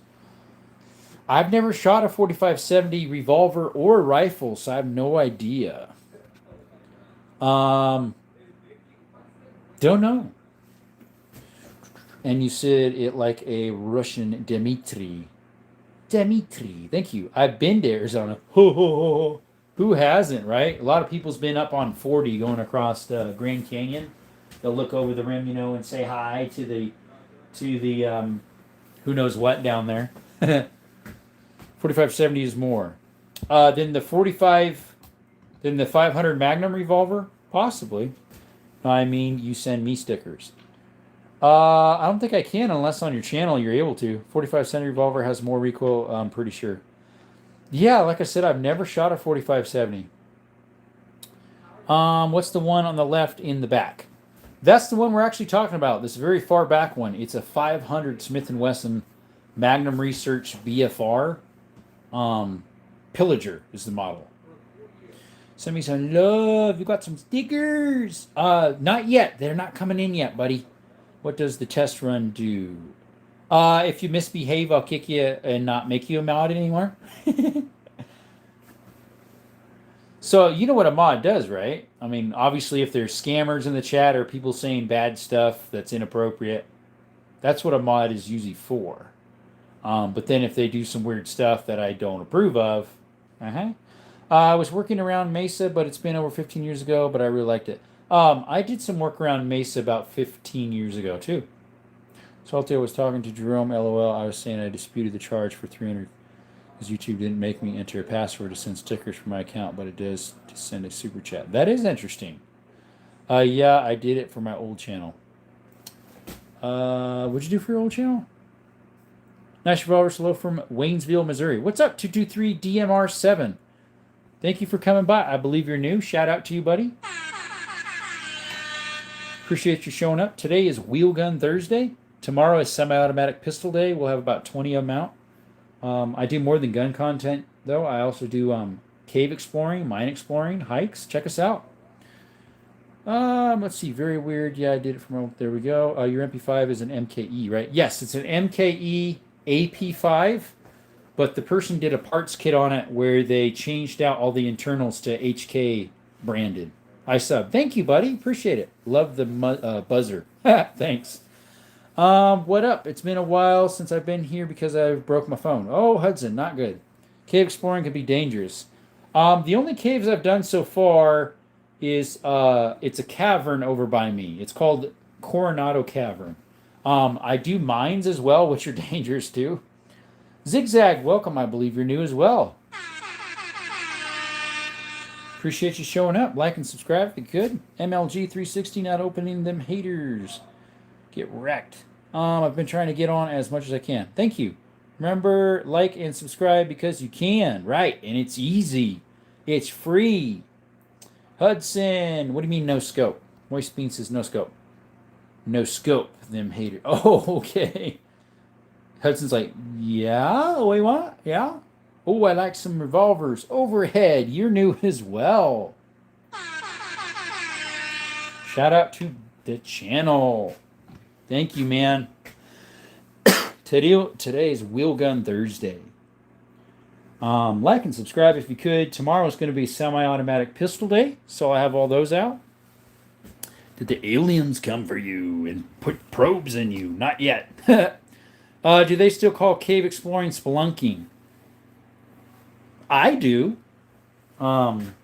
I've never shot a 4570 revolver or rifle, so I have no idea. Don't know. And you said it like a Russian Dmitri. Dmitri, thank you. I've been to Arizona. Who hasn't, right? A lot of people's been up on 40 going across the Grand Canyon. They'll look over the rim, and say hi to the who knows what down there. 4570 is more. Then the 500 Magnum revolver, possibly. I mean, you send me stickers. I don't think I can unless on your channel you're able to. 4570 revolver has more recoil, I'm pretty sure. Yeah, like I said, I've never shot a 4570. What's the one on the left in the back? That's the one we're actually talking about. This very far back one. It's a 500 Smith & Wesson Magnum Research BFR. Pillager is the model. Send me some love. You got some stickers. Not yet. They're not coming in yet, buddy. What does the test run do? If you misbehave, I'll kick you and not make you a mod anymore. So you know what a mod does, right? I mean, obviously, if there's scammers in the chat or people saying bad stuff that's inappropriate, that's what a mod is usually for. But then if they do some weird stuff that I don't approve of, I was working around Mesa, but it's been over 15 years ago, but I really liked it. I did some work around Mesa about 15 years ago, too. Salty, I was talking to Jerome, LOL. I was saying I disputed the charge for 300 because YouTube didn't make me enter a password to send stickers from my account, but it does to send a super chat. That is interesting. Yeah, I did it for my old channel. What'd you do for your old channel? Nice revolver slow from Waynesville, Missouri. What's up, 223 DMR7? Thank you for coming by. I believe you're new. Shout out to you, buddy. Appreciate you showing up. Today is Wheel Gun Thursday. Tomorrow is Semi-Automatic Pistol Day. We'll have about 20 of them out. I do more than gun content, though. I also do cave exploring, mine exploring, hikes. Check us out. Let's see. Very weird. Yeah, I did it from... There we go. Your MP5 is an MKE, right? Yes, it's an MKE AP5, but the person did a parts kit on it where they changed out all the internals to HK branded. I sub. Thank you, buddy. Appreciate it. Love the buzzer. Thanks. What up? It's been a while since I've been here because I broke my phone. Oh, Hudson, not good. Cave exploring can be dangerous. The only caves I've done so far is it's a cavern over by me. It's called Coronado Cavern. I do mines as well, which are dangerous too. Zigzag, welcome. I believe you're new as well. Appreciate you showing up. Like and subscribe if you could. MLG360 not opening them haters. Get wrecked. I've been trying to get on as much as I can. Thank you. Remember, like and subscribe because you can. Right, and it's easy. It's free. Hudson, what do you mean no scope? Moist Bean says no scope. No scope, them haters. Oh, okay. Hudson's like, yeah? Wait, what? Yeah? Oh, I like some revolvers. Overhead, you're new as well. Shout out to the channel. Thank you, man. Today is Wheel Gun Thursday. Like and subscribe if you could. Tomorrow is going to be Semi-Automatic Pistol Day, so I have all those out. Did the aliens come for you and put probes in you? Not yet. Do they still call cave exploring spelunking? I do. Um,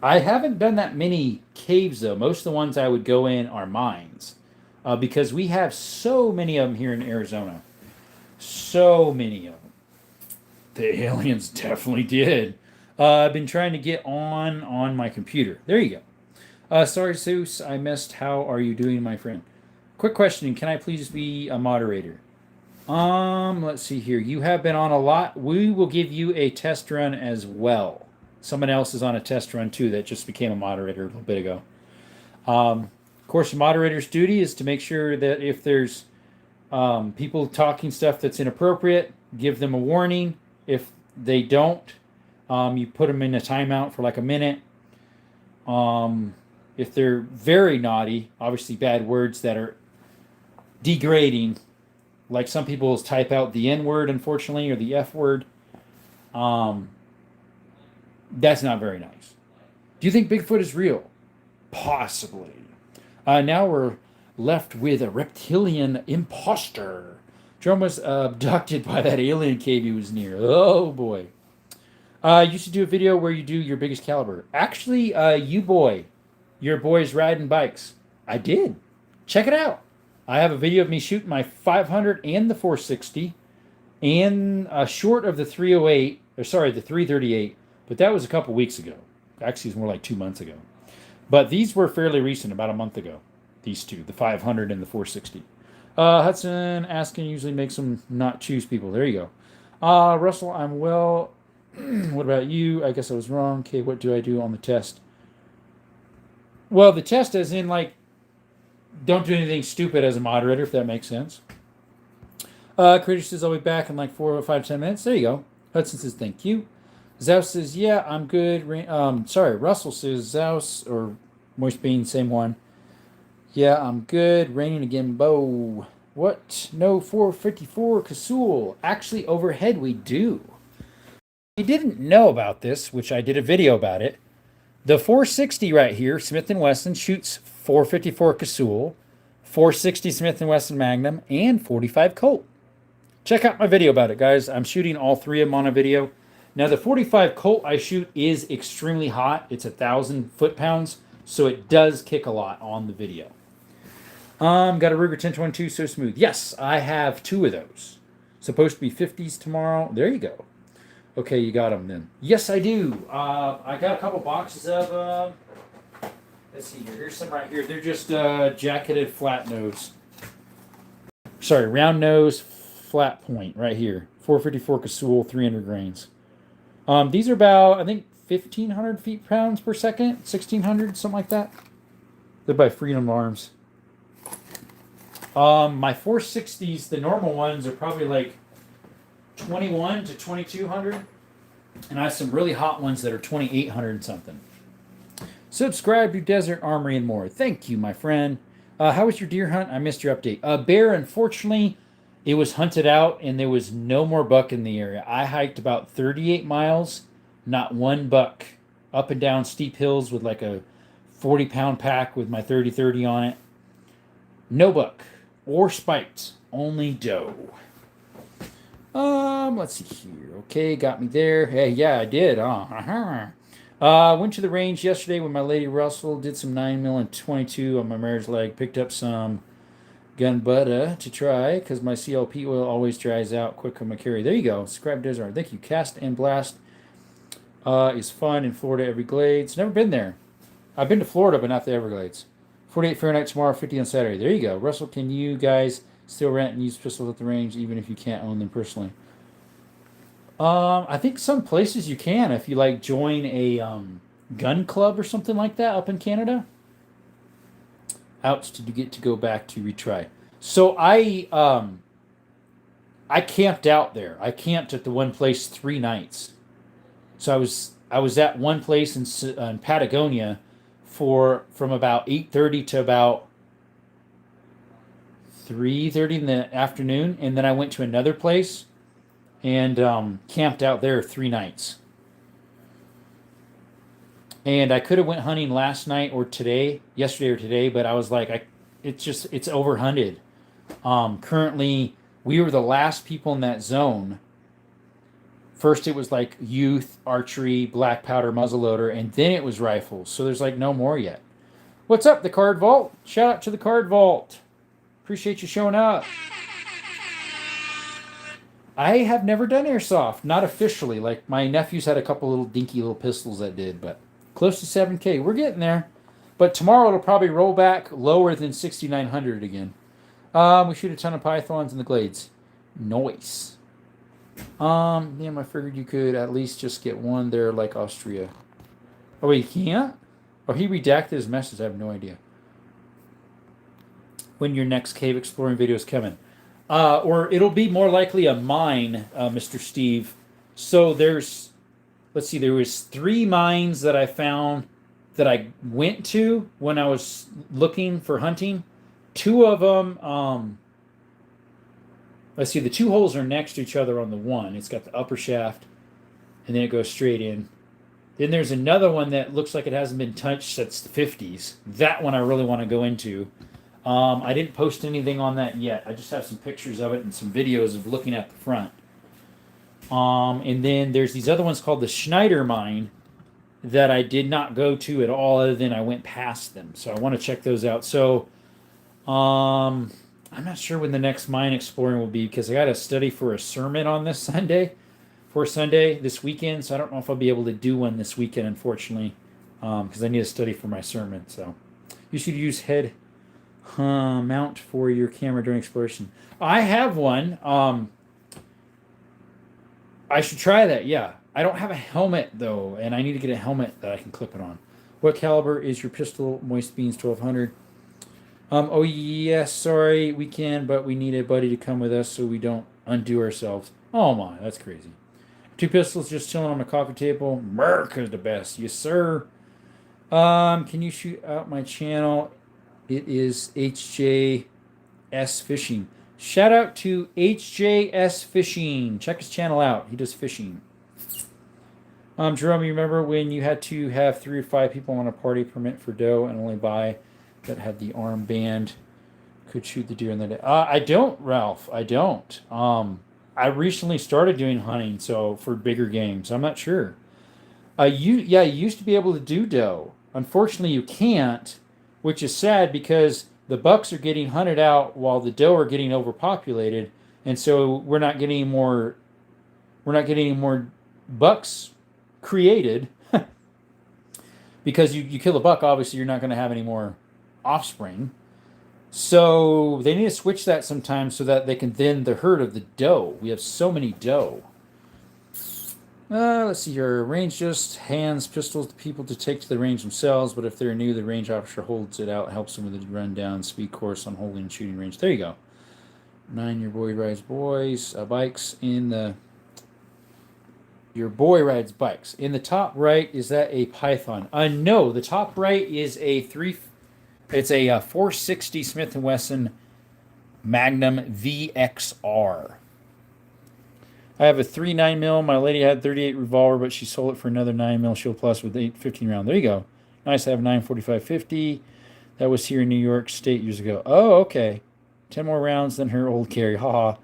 I haven't done that many caves though. Most of the ones I would go in are mines, because we have so many of them here in Arizona. So many of them. The aliens definitely did. I've been trying to get on my computer. There you go. Sorry, Zeus, I missed. How are you doing, my friend? Quick question: can I please be a moderator? Let's see here. You have been on a lot. We will give you a test run as well. Someone else is on a test run too that just became a moderator a little bit ago. Of course, the moderator's duty is to make sure that if there's people talking stuff that's inappropriate, give them a warning. If they don't, you put them in a timeout for like a minute. If they're very naughty, obviously bad words that are degrading, like some people type out the N word, unfortunately, or the F word. Um, that's not very nice. Do you think Bigfoot is real? Possibly. Now we're left with a reptilian imposter. Jerome was abducted by that alien cave he was near. Oh boy. You should do a video where you do your biggest caliber. Actually, your boy's riding bikes. I did. Check it out. I have a video of me shooting my 500 and the 460 and short of the 308, or sorry, the 338, but that was a couple weeks ago. Actually, it's more like 2 months ago. But these were fairly recent, about a month ago. These two, the 500 and the 460. Hudson asking usually makes them not choose people. There you go. Russell, I'm well. What about you? I guess I was wrong. Okay, what do I do on the test? Well, the test as in like, don't do anything stupid as a moderator, if that makes sense. Critter says I'll be back in like 4 or 5, 10 minutes. There you go. Hudson says thank you. Zaus says, yeah, I'm good. Sorry, Russell says Zaus, or Moist Bean, same one. Yeah, I'm good. Raining again, Bo. What? No 454 Kasul. Actually, overhead we do. You didn't know about this, which I did a video about it. The 460 right here, Smith & Wesson, shoots 454 Kasul, 460 Smith & Wesson Magnum, and 45 Colt. Check out my video about it, guys. I'm shooting all three of them on a video. Now, the 45 Colt I shoot is extremely hot. It's 1,000 foot-pounds, so it does kick a lot on the video. Got a Ruger 1022, so smooth. Yes, I have 2 of those. Supposed to be 50s tomorrow. There you go. Okay, you got them then. Yes, I do. I got a couple boxes of, let's see here. Here's some right here. They're just jacketed flat nose. Sorry, round nose, flat point right here. 454 Kasul, 300 grains. These are about, I think, 1,500 feet-pounds per second. 1,600, something like that. They're by Freedom Arms. My 460s, the normal ones, are probably like 21 to 2,200. And I have some really hot ones that are 2,800 and something. Subscribe to Desert Armory and more. Thank you, my friend. How was your deer hunt? I missed your update. Bear, unfortunately, it was hunted out and there was no more buck in the area. I hiked about 38 miles, not one buck, up and down steep hills with like a 40-pound pack with my 30-30 on it. No buck or spiked, only doe. Let's see here. Okay, got me there. Hey, yeah, I did. Went to the range yesterday with my lady Russell. Did some 9mm and 22 on my mare's leg. Picked up some gun butter to try because my CLP oil always dries out quick on my carry. There you go. Subscribe to Desert. Thank you. Cast and Blast is fun in Florida Everglades. Never been there. I've been to Florida, but not the Everglades. 48 Fahrenheit tomorrow, 50 on Saturday. There you go. Russell, can you guys still rent and use pistols at the range even if you can't own them personally? I think some places you can if you like join a gun club or something like that up in Canada. Ouch, did you get to go back to retry? So I camped out there. I camped at the one place 3 nights. So I was at one place in Patagonia from about 8:30 to about 3:30 in the afternoon, and then I went to another place and camped out there 3 nights. And I could have went hunting last night or yesterday or today, but I was like, it's overhunted. Currently, We were the last people in that zone. First, it was like youth, archery, black powder, muzzleloader, and then it was rifles. So there's like no more yet. What's up, the Card Vault? Shout out to the Card Vault. Appreciate you showing up. I have never done airsoft, not officially. Like my nephews had a couple little dinky little pistols that did, but close to 7K. We're getting there. But tomorrow it'll probably roll back lower than 6,900 again. We shoot a ton of pythons in the glades. Noise. I figured you could at least just get one there like Austria. Oh, wait, he can't? Oh, he redacted his message. I have no idea. When your next cave exploring video is coming. Or it'll be more likely a mine, Mr. Steve. So there's, let's see, there was 3 mines that I found that I went to when I was looking for hunting. 2 of them, let's see, the 2 holes are next to each other on the one. It's got the upper shaft, and then it goes straight in. Then there's another one that looks like it hasn't been touched since the 50s. That one I really want to go into. I didn't post anything on that yet. I just have some pictures of it and some videos of looking at the front. And then there's these other ones called the Schneider Mine that I did not go to at all, other than I went past them. So I want to check those out. So I'm not sure when the next mine exploring will be, because I got to study for a sermon on this Sunday, this weekend. So I don't know if I'll be able to do one this weekend, unfortunately, because I need to study for my sermon. So you should use head mount for your camera during exploration. I have one. I should try that. Yeah, I don't have a helmet though, and I need to get a helmet that I can clip it on. What caliber is your pistol? Moist Beans 1200. Oh yes, sorry, we can, but we need a buddy to come with us so we don't undo ourselves. Oh my, that's crazy. 2 pistols just chilling on my coffee table. America's the best, yes sir. Can you shoot out my channel? It is HJS Fishing. Shout out to HJS Fishing. Check his channel out. He does fishing. Jerome, you remember when you had to have 3 or 5 people on a party permit for doe and only buy that had the armband could shoot the deer in the day? I don't, Ralph. I don't. I recently started doing hunting, so for bigger games. I'm not sure. You used to be able to do doe. Unfortunately, you can't, which is sad because the bucks are getting hunted out while the doe are getting overpopulated, and so we're not getting any more bucks created. Because you kill a buck, obviously you're not going to have any more offspring. So they need to switch that sometime so that they can thin the herd of the doe. We have so many doe. Let's see here. Range just hands pistols to people to take to the range themselves, but if they're new, the range officer holds it out, helps them with the rundown speed course on holding and shooting range. There you go. 9, your boy rides bikes in the... Your boy rides bikes. In the top right, is that a Python? No, the top right is a 460 Smith & Wesson Magnum VXR. I have a 3.9mm. My lady had 38 revolver, but she sold it for another 9mm Shield Plus with 8.15 round. There you go. Nice. I have 9.45-50. That was here in New York State years ago. Oh, okay. 10 more rounds than her old carry. Haha.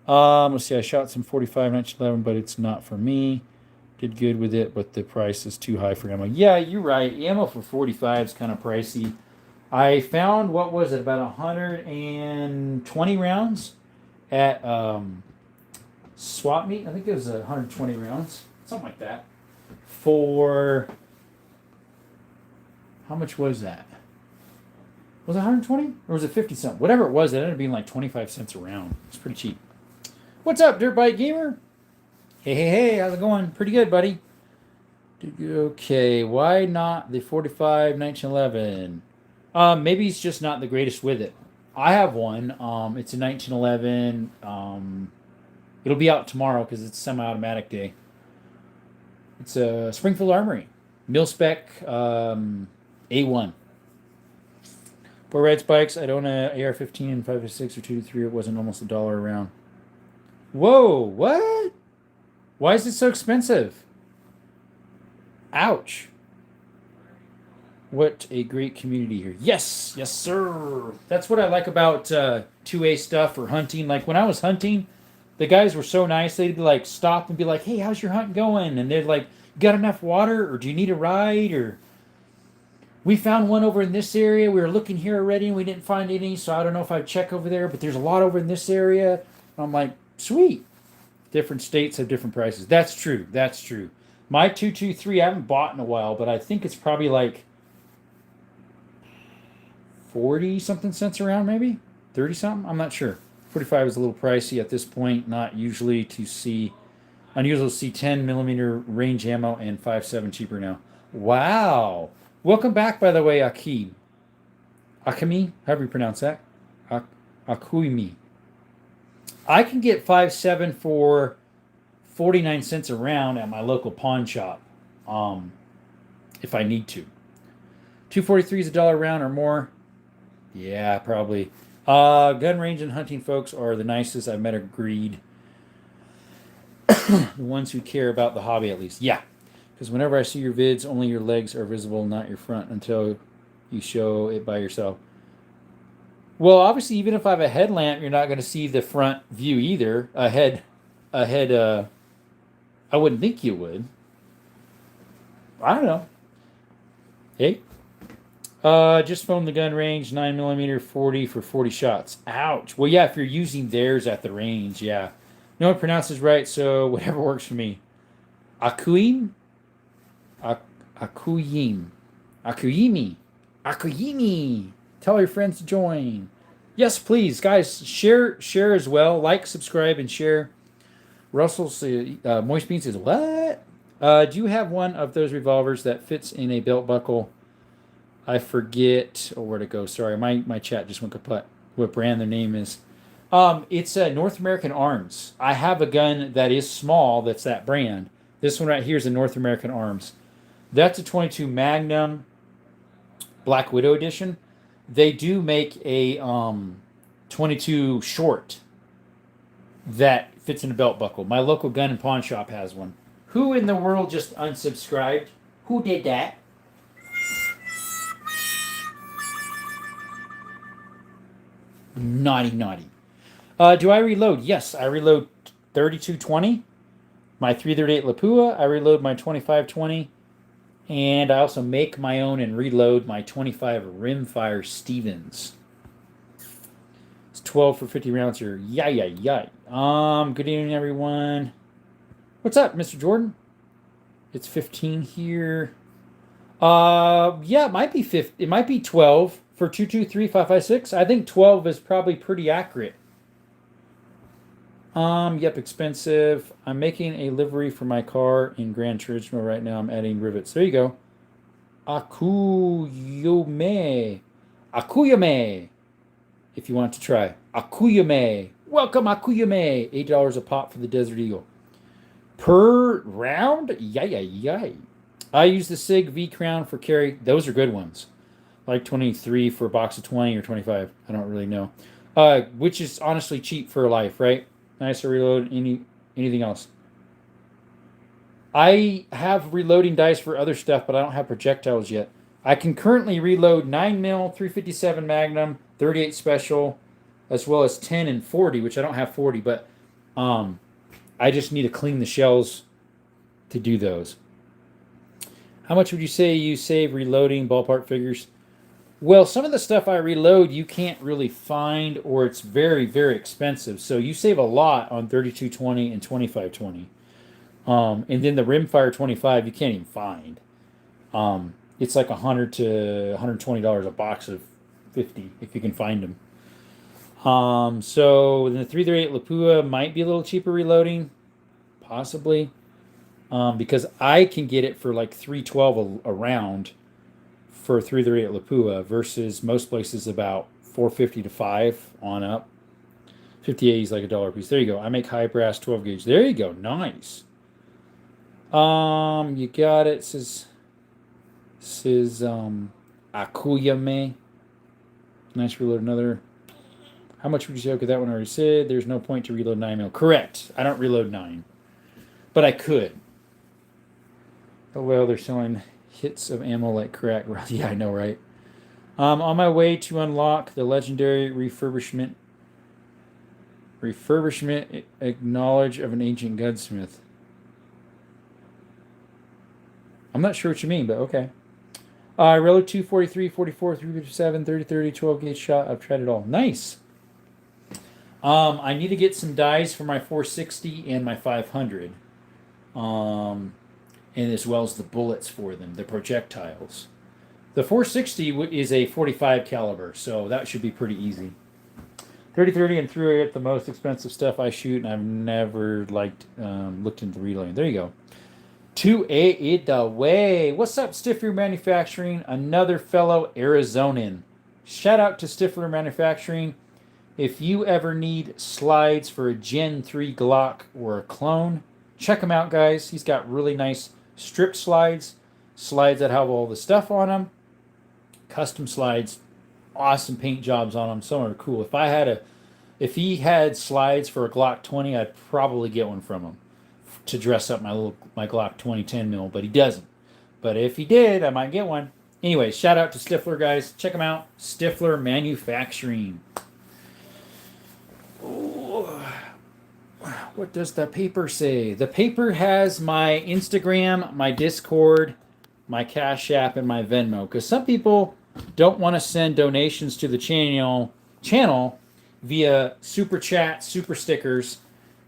Let's see. I shot some 45 1911, but it's not for me. Did good with it, but the price is too high for ammo. Yeah, you're right. Ammo for 45 is kind of pricey. I found, what was it, about 120 rounds at swap meet. I think it was 120 rounds, something like that. For how much was that? Was it 120 or was it 50 something? Whatever it was, it ended up being like 25 cents a round. It's pretty cheap. What's up, Dirt Bike Gamer? Hey, how's it going? Pretty good, buddy. Okay, why not the 45 1911? Maybe he's just not the greatest with it. I have one. It's a 1911. It'll be out tomorrow because it's semi-automatic day. It's a Springfield Armory. Mil-spec A1. Boy rides bikes. I'd own a AR-15 and 5.56 or 2-3. It wasn't almost $1 a round. Whoa, what? Why is it so expensive? Ouch. What a great community here. Yes, yes, sir. That's what I like about 2A stuff or hunting. Like when I was hunting, the guys were so nice. They'd like stop and be like, "Hey, how's your hunt going?" And they're like, "Got enough water, or do you need a ride?" Or we found one over in this area. We were looking here already, and we didn't find any. So I don't know if I'd check over there, but there's a lot over in this area. And I'm like, sweet. Different states have different prices. That's true. That's true. My 223, I haven't bought in a while, but I think it's probably like 40 something cents around, maybe 30 something. I'm not sure. 45 is a little pricey at this point. Not usually to see, unusual to see 10 millimeter range ammo and 5.7 cheaper now. Wow. Welcome back, by the way, Akeem. Akami, however you pronounce that. Akuimi. I can get 5.7 for 49 cents a round at my local pawn shop, if I need to. 243 is $1 a round or more. Yeah, probably. Gun range and hunting folks are the nicest I've met. Agreed. The ones who care about the hobby, at least. Yeah, because whenever I see your vids, only your legs are visible, not your front, until you show it by yourself. Well, obviously, even if I have a headlamp, you're not going to see the front view either. Ahead. I wouldn't think you would. I don't know. Hey, just phone the gun range, 9 millimeter, 40 for 40 shots. Ouch. Well, yeah, if you're using theirs at the range, yeah. No one pronounces right, so whatever works for me. Akuim? Akuyim. Akuyimi. Akuyimi. Tell your friends to join. Yes, please, guys. Share as well. Like, subscribe, and share. Russell's Moist Bean says, what? Do you have one of those revolvers that fits in a belt buckle? I forget where to go. Sorry, my chat just went kaput. What brand their name is? It's North American Arms. I have a gun that is small. That's that brand. This one right here is a North American Arms. That's a 22 Magnum Black Widow edition. They do make a 22 short that fits in a belt buckle. My local gun and pawn shop has one. Who in the world just unsubscribed? Who did that? Naughty, naughty. Do I reload? Yes, I reload 3220. My 338 Lapua. I reload my 2520. And I also make my own and reload my 25 Rimfire Stevens. It's 12 for 50 rounds here. Yay. Good evening, everyone. What's up, Mr. Jordan? It's 15 here. Yeah, it might be 50. It might be 12 for 223-556. I think 12 is probably pretty accurate. Yep, expensive. I'm making a livery for my car in Gran Turismo right now. I'm adding rivets. There you go. Akuyume. If you want to try. Akuyume. Welcome, Akuyume. $8 a pop for the Desert Eagle. Per round? Yay. I use the SIG V Crown for carry. Those are good ones. Like 23 for a box of 20 or 25. I don't really know. Which is honestly cheap for life, right? Nice to reload. Anything else? I have reloading dice for other stuff, but I don't have projectiles yet. I can currently reload 9mm, 357 Magnum, 38 Special, as well as 10 and 40, which I don't have 40, but I just need to clean the shells to do those. How much would you say you save reloading ballpark figures? Well, some of the stuff I reload you can't really find, or it's very, very expensive. So you save a lot on 3220 and 2520. And then the Rimfire 25 you can't even find. It's like $100 to $120 a box of 50 if you can find them. So the 338 Lapua might be a little cheaper reloading, possibly, because I can get it for like $312 a round for 338 Lapua versus most places about $450 to $5 on up. 58 is like $1 a piece. There you go. I make high brass 12 gauge. There you go. Nice. You got it. Says Akuyame. Nice reload another. How much would you say? Okay, that one already said. There's no point to reload 9mm. Correct. I don't reload 9. But I could. Oh, well, they're selling Hits of ammo like crack. Yeah, I know, right? On my way to unlock the legendary refurbishment acknowledge of an ancient gunsmith. I'm not sure what you mean, but okay. Reload 243, 44, 357, 30, 30, 12 gauge shot. I've tried it all. Nice. I need to get some dies for my 460 and my 500. And as well as the bullets for them, the projectiles. The 460 is a 45 caliber, so that should be pretty easy. 30-30 and 308, the most expensive stuff I shoot, and I've never looked into reloading. There you go. 2A the way. What's up, Stifler Manufacturing? Another fellow Arizonan. Shout out to Stifler Manufacturing. If you ever need slides for a Gen 3 Glock or a clone, check him out, guys. He's got really nice strip slides that have all the stuff on them, custom slides, awesome paint jobs on them. Some are cool. If he had slides for a Glock 20, I'd probably get one from him to dress up my Glock 20 10 mil, but he doesn't. But if he did, I might get one. Anyway, shout out to Stifler, guys. Check him out. Stifler Manufacturing. What does the paper say? The paper has my Instagram, my Discord, my Cash App, and my Venmo. Because some people don't want to send donations to the channel via super chat, super stickers,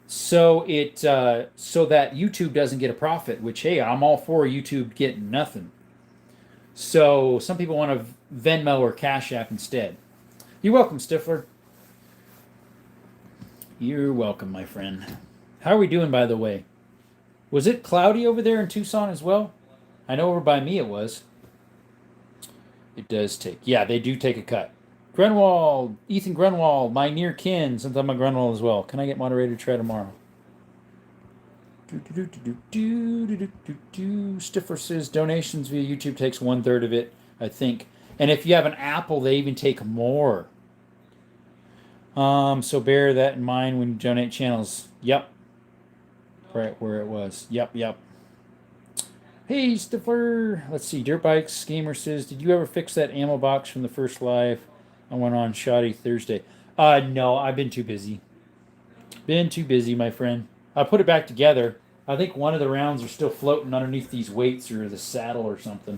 so that YouTube doesn't get a profit. Which, hey, I'm all for YouTube getting nothing. So some people want to Venmo or Cash App instead. You're welcome, Stifler. You're welcome, my friend. How are we doing, by the way? Was it cloudy over there in Tucson as well? I know over by me it was. It does take. Yeah, they do take a cut. Grunwald, Ethan Grunwald, my near kin. Since I'm a Grunwald as well. Can I get moderator to try tomorrow? Stifler says donations via YouTube takes 1/3 of it, I think. And if you have an Apple, they even take more. So bear that in mind when you donate channels. Yep. Right where it was. Yep. Hey, Stifler. Let's see. Dirt Bikes Gamer says, did you ever fix that ammo box from the first live I went on Shoddy Thursday? No, I've been too busy. Been too busy, my friend. I put it back together. I think one of the rounds are still floating underneath these weights or the saddle or something.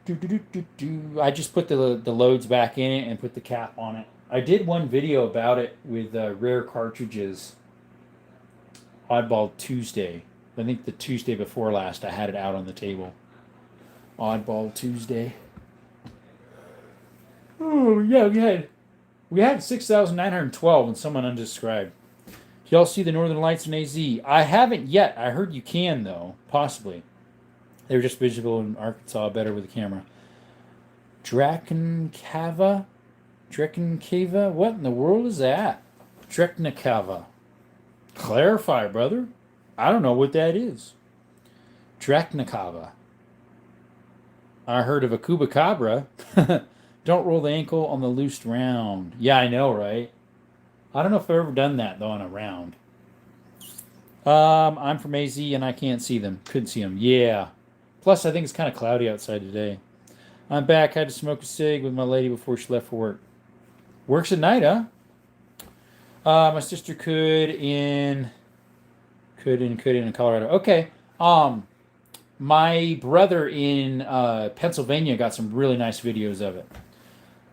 I just put the loads back in it and put the cap on it. I did one video about it with rare cartridges. Oddball Tuesday. I think the Tuesday before last I had it out on the table. Oddball Tuesday. Oh yeah, we had 6,912 and someone undescribed. Y'all see the Northern Lights in AZ? I haven't yet. I heard you can though, possibly. They were just visible in Arkansas better with the camera. Drakenkava? What in the world is that? Dreknikava. Clarify, brother. I don't know what that is. Dreknikava. I heard of a Kubacabra. Don't roll the ankle on the loosed round. Yeah, I know, right? I don't know if I've ever done that, though, on a round. I'm from AZ, and I can't see them. Couldn't see them. Yeah. Plus, I think it's kind of cloudy outside today. I'm back. Had to smoke a cig with my lady before she left for work. Works at night, huh? My sister could in Colorado. Okay. My brother in Pennsylvania got some really nice videos of it.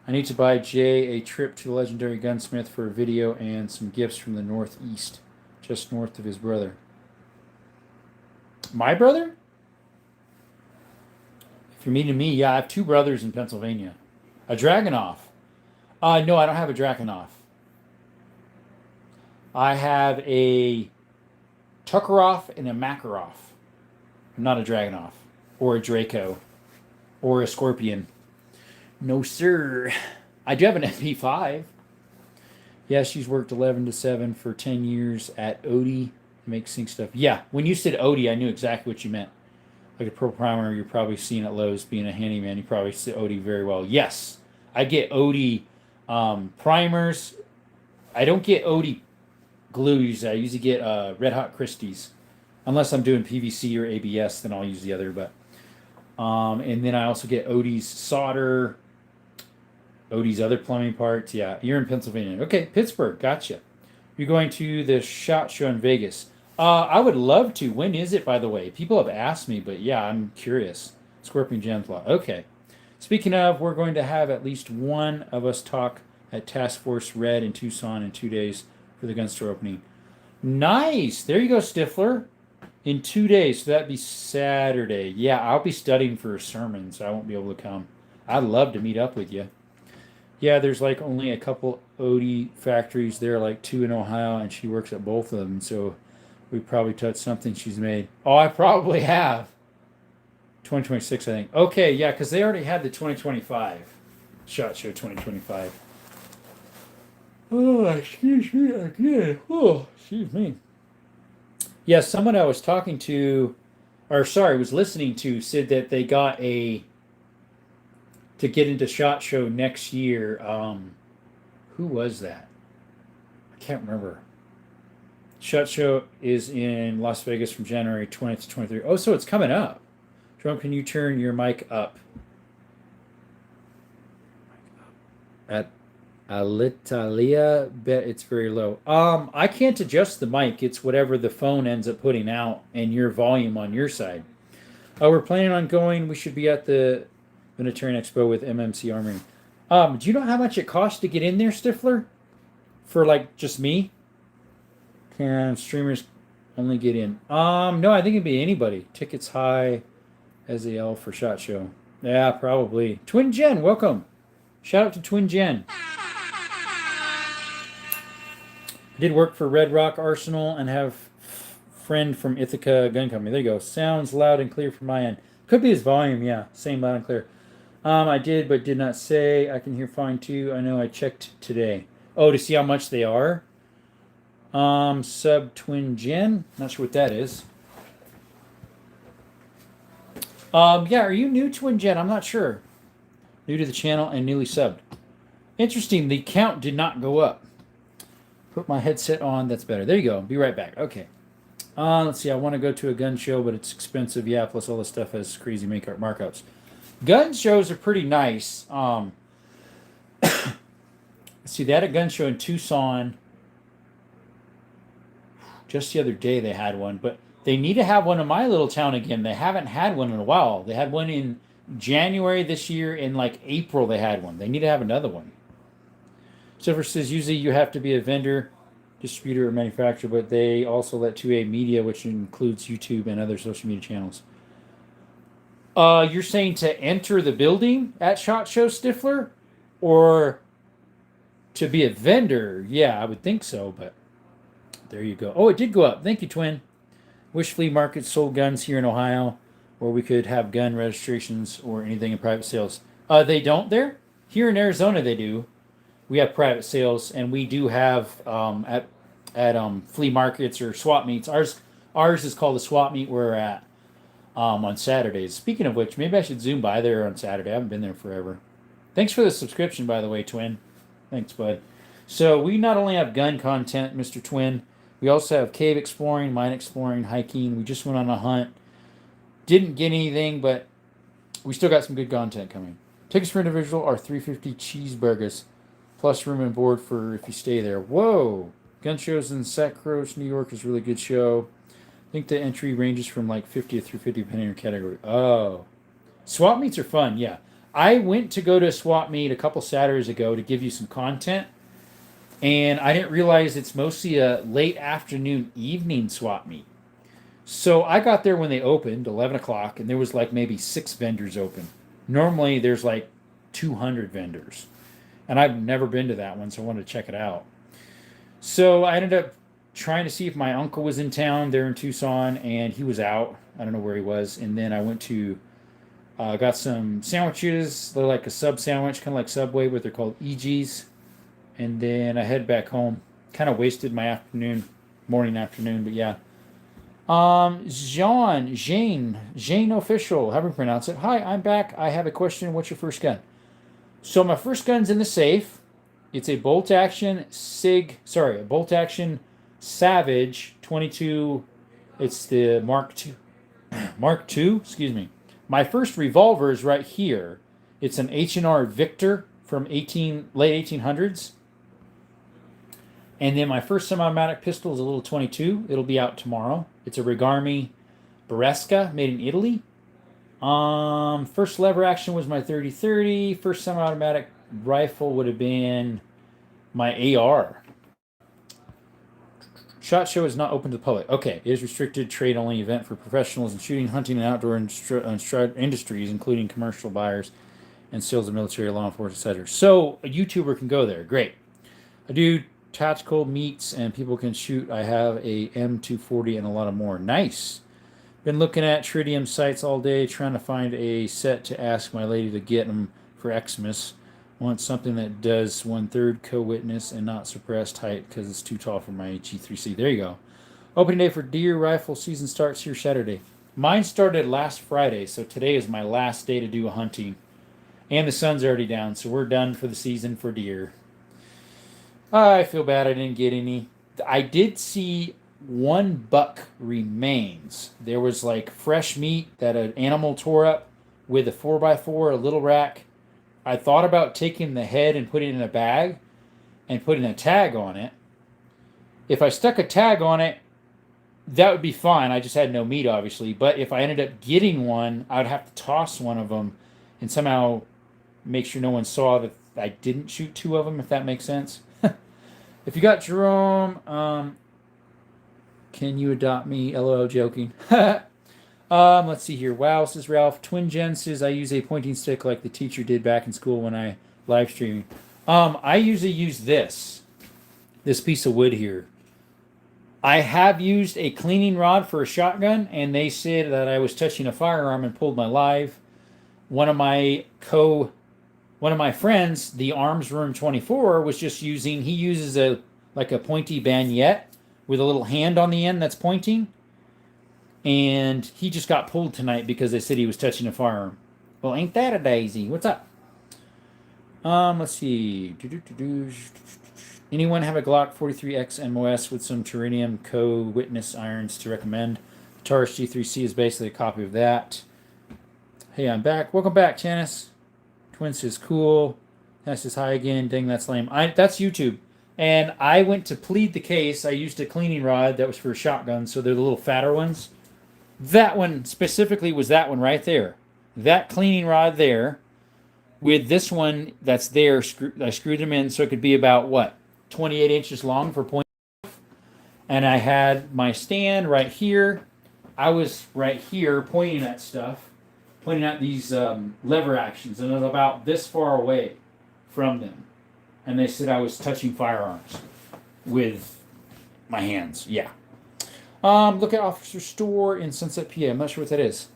I need to buy Jay a trip to the legendary gunsmith for a video and some gifts from the Northeast, just north of his brother. My brother? If you're meeting me, yeah, I have two brothers in Pennsylvania. A Dragunov. No, I don't have a Dragunov. I have a Tuckerov and a Makarov. I'm not a Dragunov. Or a Draco. Or a Scorpion. No, sir. I do have an MP5. Yeah, she's worked 11 to 7 for 10 years at Odie. Makes sync stuff. Yeah, when you said Odie, I knew exactly what you meant. Like a Pro Primer, you're probably seeing at Lowe's being a handyman. You probably see Odie very well. Yes, I get Odie primers. I don't get Odie glue usually. I usually get Red Hot Christie's. Unless I'm doing PVC or ABS, then I'll use the other. But And then I also get Odie's solder, Odie's other plumbing parts. Yeah, you're in Pennsylvania. Okay, Pittsburgh. Gotcha. You're going to the SHOT Show in Vegas. I would love to. When is it, by the way? People have asked me, but yeah, I'm curious. Scorpion Gemflaw. Okay. Speaking of, we're going to have at least one of us talk at Task Force Red in Tucson in 2 days for the gun store opening. Nice. There you go, Stifler. In 2 days, so that'd be Saturday. Yeah, I'll be studying for a sermon, so I won't be able to come. I'd love to meet up with you. Yeah, there's like only a couple Odie factories there, like 2 in Ohio, and she works at both of them. So we probably touched something she's made. Oh, I probably have. 2026, I think. Okay, yeah, because they already had the 2025 SHOT Show 2025. Oh, excuse me again. Oh, excuse me. Yeah, someone I was talking to, or sorry, was listening to, said that they got to get into SHOT Show next year. Who was that? I can't remember. SHOT Show is in Las Vegas from January 20th to 23rd. Oh, so it's coming up. Jerome, can you turn your mic up? At Alitalia, bet it's very low. I can't adjust the mic. It's whatever the phone ends up putting out and your volume on your side. We're planning on going. We should be at the Vegetarian Expo with MMC Armory. Do you know how much it costs to get in there, Stifler? For like just me? Can streamers only get in? No, I think it'd be anybody. Tickets high as a L for SHOT Show. Yeah, probably. Twin Jen, welcome. Shout out to Twin Jen. I did work for Red Rock Arsenal and have friend from Ithaca Gun Company. There you go. Sounds loud and clear from my end. Could be his volume, yeah. Same loud and clear. I did, but did not say. I can hear fine too. I know I checked today. Oh, to see how much they are? Sub Twin Gen. Not sure what that is. Yeah, are you new, Twin Gen? I'm not sure. New to the channel and newly subbed. Interesting, the count did not go up. Put my headset on, that's better. There you go. Be right back. Okay. Let's see, I want to go to a gun show, but it's expensive. Yeah, plus all this stuff has crazy markups. Gun shows are pretty nice. Let's see, they had a gun show in Tucson. Just the other day they had one, but they need to have one in my little town again. They haven't had one in a while. They had one in January this year. In like April they had one. They need to have another one. Silver says usually you have to be a vendor, distributor, or manufacturer, but they also let 2A media, which includes YouTube and other social media channels. You're saying to enter the building at SHOT Show, Stifler? Or to be a vendor? Yeah, I would think so, but there you go. Oh, it did go up. Thank you, Twin. Wish Flea Market sold guns here in Ohio, where we could have gun registrations or anything in private sales. They don't there? Here in Arizona, they do. We have private sales, and we do have at flea markets or swap meets. Ours is called the swap meet we're at on Saturdays. Speaking of which, maybe I should zoom by there on Saturday. I haven't been there forever. Thanks for the subscription, by the way, Twin. Thanks, bud. So we not only have gun content, Mr. Twin, we also have cave exploring, mine exploring, hiking. We just went on a hunt. Didn't get anything, but we still got some good content coming. Tickets for individual are $3.50 cheeseburgers, plus room and board for if you stay there. Whoa! Gun shows in Sacramento, New York is a really good show. I think the entry ranges from like 50 to 350 depending on your category. Oh. Swap meets are fun, yeah. I went to go to a swap meet a couple Saturdays ago to give you some content, and I didn't realize it's mostly a late afternoon, evening swap meet. So I got there when they opened, 11 o'clock, and there was like maybe 6 vendors open. Normally there's like 200 vendors. And I've never been to that one, so I wanted to check it out. So I ended up trying to see if my uncle was in town there in Tucson, and he was out. I don't know where he was. And then I went to, got some sandwiches. They're like a sub sandwich, kind of like Subway, but they're called EGs. And then I head back home. Kind of wasted my morning, afternoon, but yeah. Jane Official, however you pronounce it. Hi, I'm back. I have a question. What's your first gun? So my first gun's in the safe. It's a bolt action Savage 22. It's the Mark II, My first revolver is right here. It's an H&R Victor from late 1800s. And then my first semi-automatic pistol is a little 22. It'll be out tomorrow. It's a Regarmi Beretta made in Italy. First lever action was my 30-30. First semi-automatic rifle would have been my AR. SHOT Show is not open to the public. Okay, it is restricted trade only event for professionals in shooting, hunting, and outdoor industries, including commercial buyers and sales of military, law enforcement, etc. So a YouTuber can go there. Great. I do tactical meets and people can shoot. I have a M240 and a lot of more. Nice. Been looking at tritium sites all day, trying to find a set to ask my lady to get them for Xmas. Want something that does 1/3 co-witness and not suppressed height because it's too tall for my G3C. There you go. Opening day for deer rifle season starts here Saturday. Mine started last Friday, so today is my last day to do a hunting. And the sun's already down, so we're done for the season for deer. I feel bad I didn't get any. I did see one buck remains. There was like fresh meat that an animal tore up with a 4x4, a little rack. I thought about taking the head and putting it in a bag and putting a tag on it. If I stuck a tag on it, that would be fine. I just had no meat, obviously. But if I ended up getting one, I would have to toss one of them and somehow make sure no one saw that I didn't shoot two of them, if that makes sense. If you got Jerome, can you adopt me? LOL, joking. Let's see here. Wow, says Ralph. Twin Gen says I use a pointing stick like the teacher did back in school when I live streaming. I usually use this piece of wood here. I have used a cleaning rod for a shotgun, and they said that I was touching a firearm and pulled my live. One of my friends, the Arms Room 24, was just using. He uses a pointy bayonet with a little hand on the end that's pointing. And he just got pulled tonight because they said he was touching a firearm. Well, ain't that a daisy? What's up? Let's see. Anyone have a Glock 43X MOS with some Tyrannium co-witness irons to recommend? The Taurus G3C is basically a copy of that. Hey, I'm back. Welcome back, Janice. Twin says cool. That's says hi again. Dang, that's lame. That's YouTube. And I went to plead the case. I used a cleaning rod that was for a shotgun, so they're the little fatter ones. That one specifically was that one right there. That cleaning rod there with this one that's there, I screwed them in so it could be about, 28 inches long for point. And I had my stand right here. I was right here pointing at stuff, pointing at these lever actions, and I was about this far away from them. And they said I was touching firearms with my hands. Yeah. Look at Officer Store in Sunset, PA. I'm not sure what that is.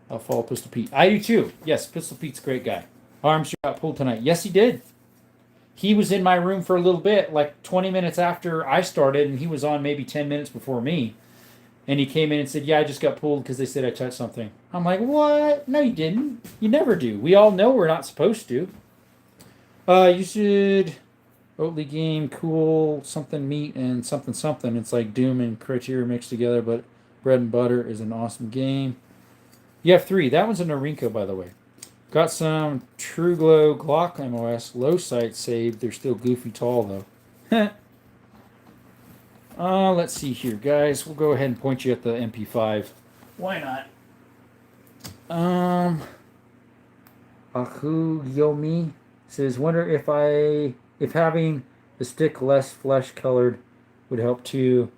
I'll follow Pistol Pete. I do too. Yes, Pistol Pete's a great guy. Arms got pulled tonight. Yes, he did. He was in my room for a little bit, like 20 minutes after I started, and he was on maybe 10 minutes before me. And he came in and said, yeah, I just got pulled because they said I touched something. I'm like, what? No, you didn't. You never do. We all know we're not supposed to. You should... Oatly game, cool, something meat and something something. It's like Doom and Criteria mixed together, but Bread and Butter is an awesome game. You have 3. That one's a Norinco, by the way. Got some True Glow Glock MOS. Low sight saved. They're still goofy tall, though. Let's see here, guys. We'll go ahead and point you at the MP5. Why not? Aku Yomi says, wonder if having the stick less flesh colored would help too.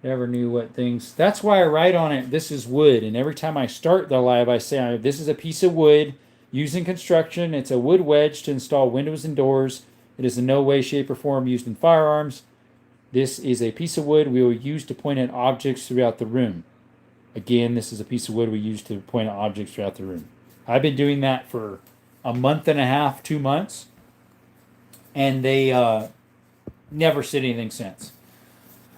Never knew what things. That's why I write on it, this is wood. And every time I start the live, I say, this is a piece of wood used in construction. It's a wood wedge to install windows and doors. It is in no way, shape, or form used in firearms. This is a piece of wood we will use to point at objects throughout the room. Again, this is a piece of wood we use to point at objects throughout the room. I've been doing that for a month and a half, 2 months. And they never said anything since.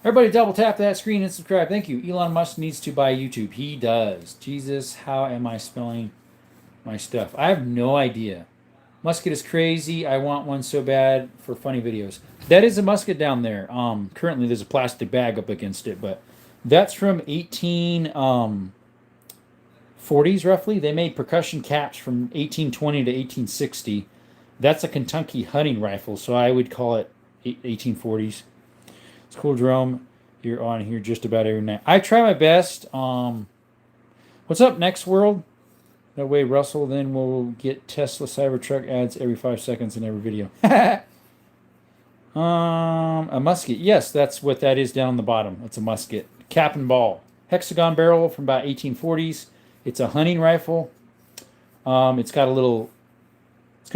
Everybody double tap that screen and subscribe. Thank you. Elon Musk needs to buy YouTube. He does. Jesus, how am I spelling my stuff? I have no idea. Musket is crazy. I want one so bad for funny videos. That is a musket down there. Currently there's a plastic bag up against it, but that's from 18 40s roughly. They made percussion caps from 1820 to 1860. That's a Kentucky hunting rifle, so I would call it 1840s. It's cool, Jerome. You're on here just about every night. I try my best. What's up, Next World? No way, Russell. Then we'll get Tesla Cybertruck ads every 5 seconds in every video. A musket. Yes, that's what that is down the bottom. It's a musket. Cap and ball. Hexagon barrel from about 1840s. It's a hunting rifle. It's got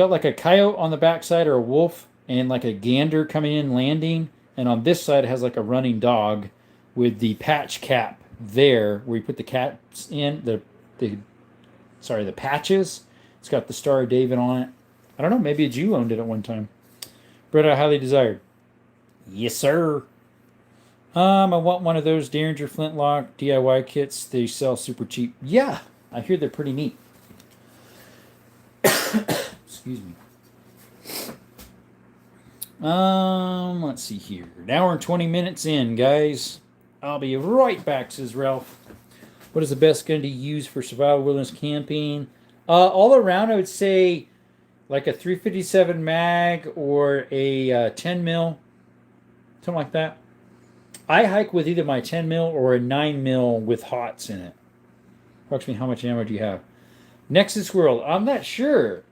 like a coyote on the backside or a wolf and like a gander coming in landing. And on this side it has like a running dog with the patch cap there where you put the caps in, the patches. It's got the Star of David on it. I don't know, maybe a Jew owned it at one time. Bretta, highly desired. Yes, sir. I want one of those Derringer flintlock DIY kits. They sell super cheap. Yeah, I hear they're pretty neat. Excuse me. Let's see here. An hour and 20 minutes in, guys. I'll be right back, says Ralph. What is the best gun to use for survival wilderness camping? All around, I would say like a 357 mag or a 10 mil, something like that. I hike with either my 10 mil or a 9 mil with HOTS in it. Approximately how much ammo do you have? Nexus World. I'm not sure.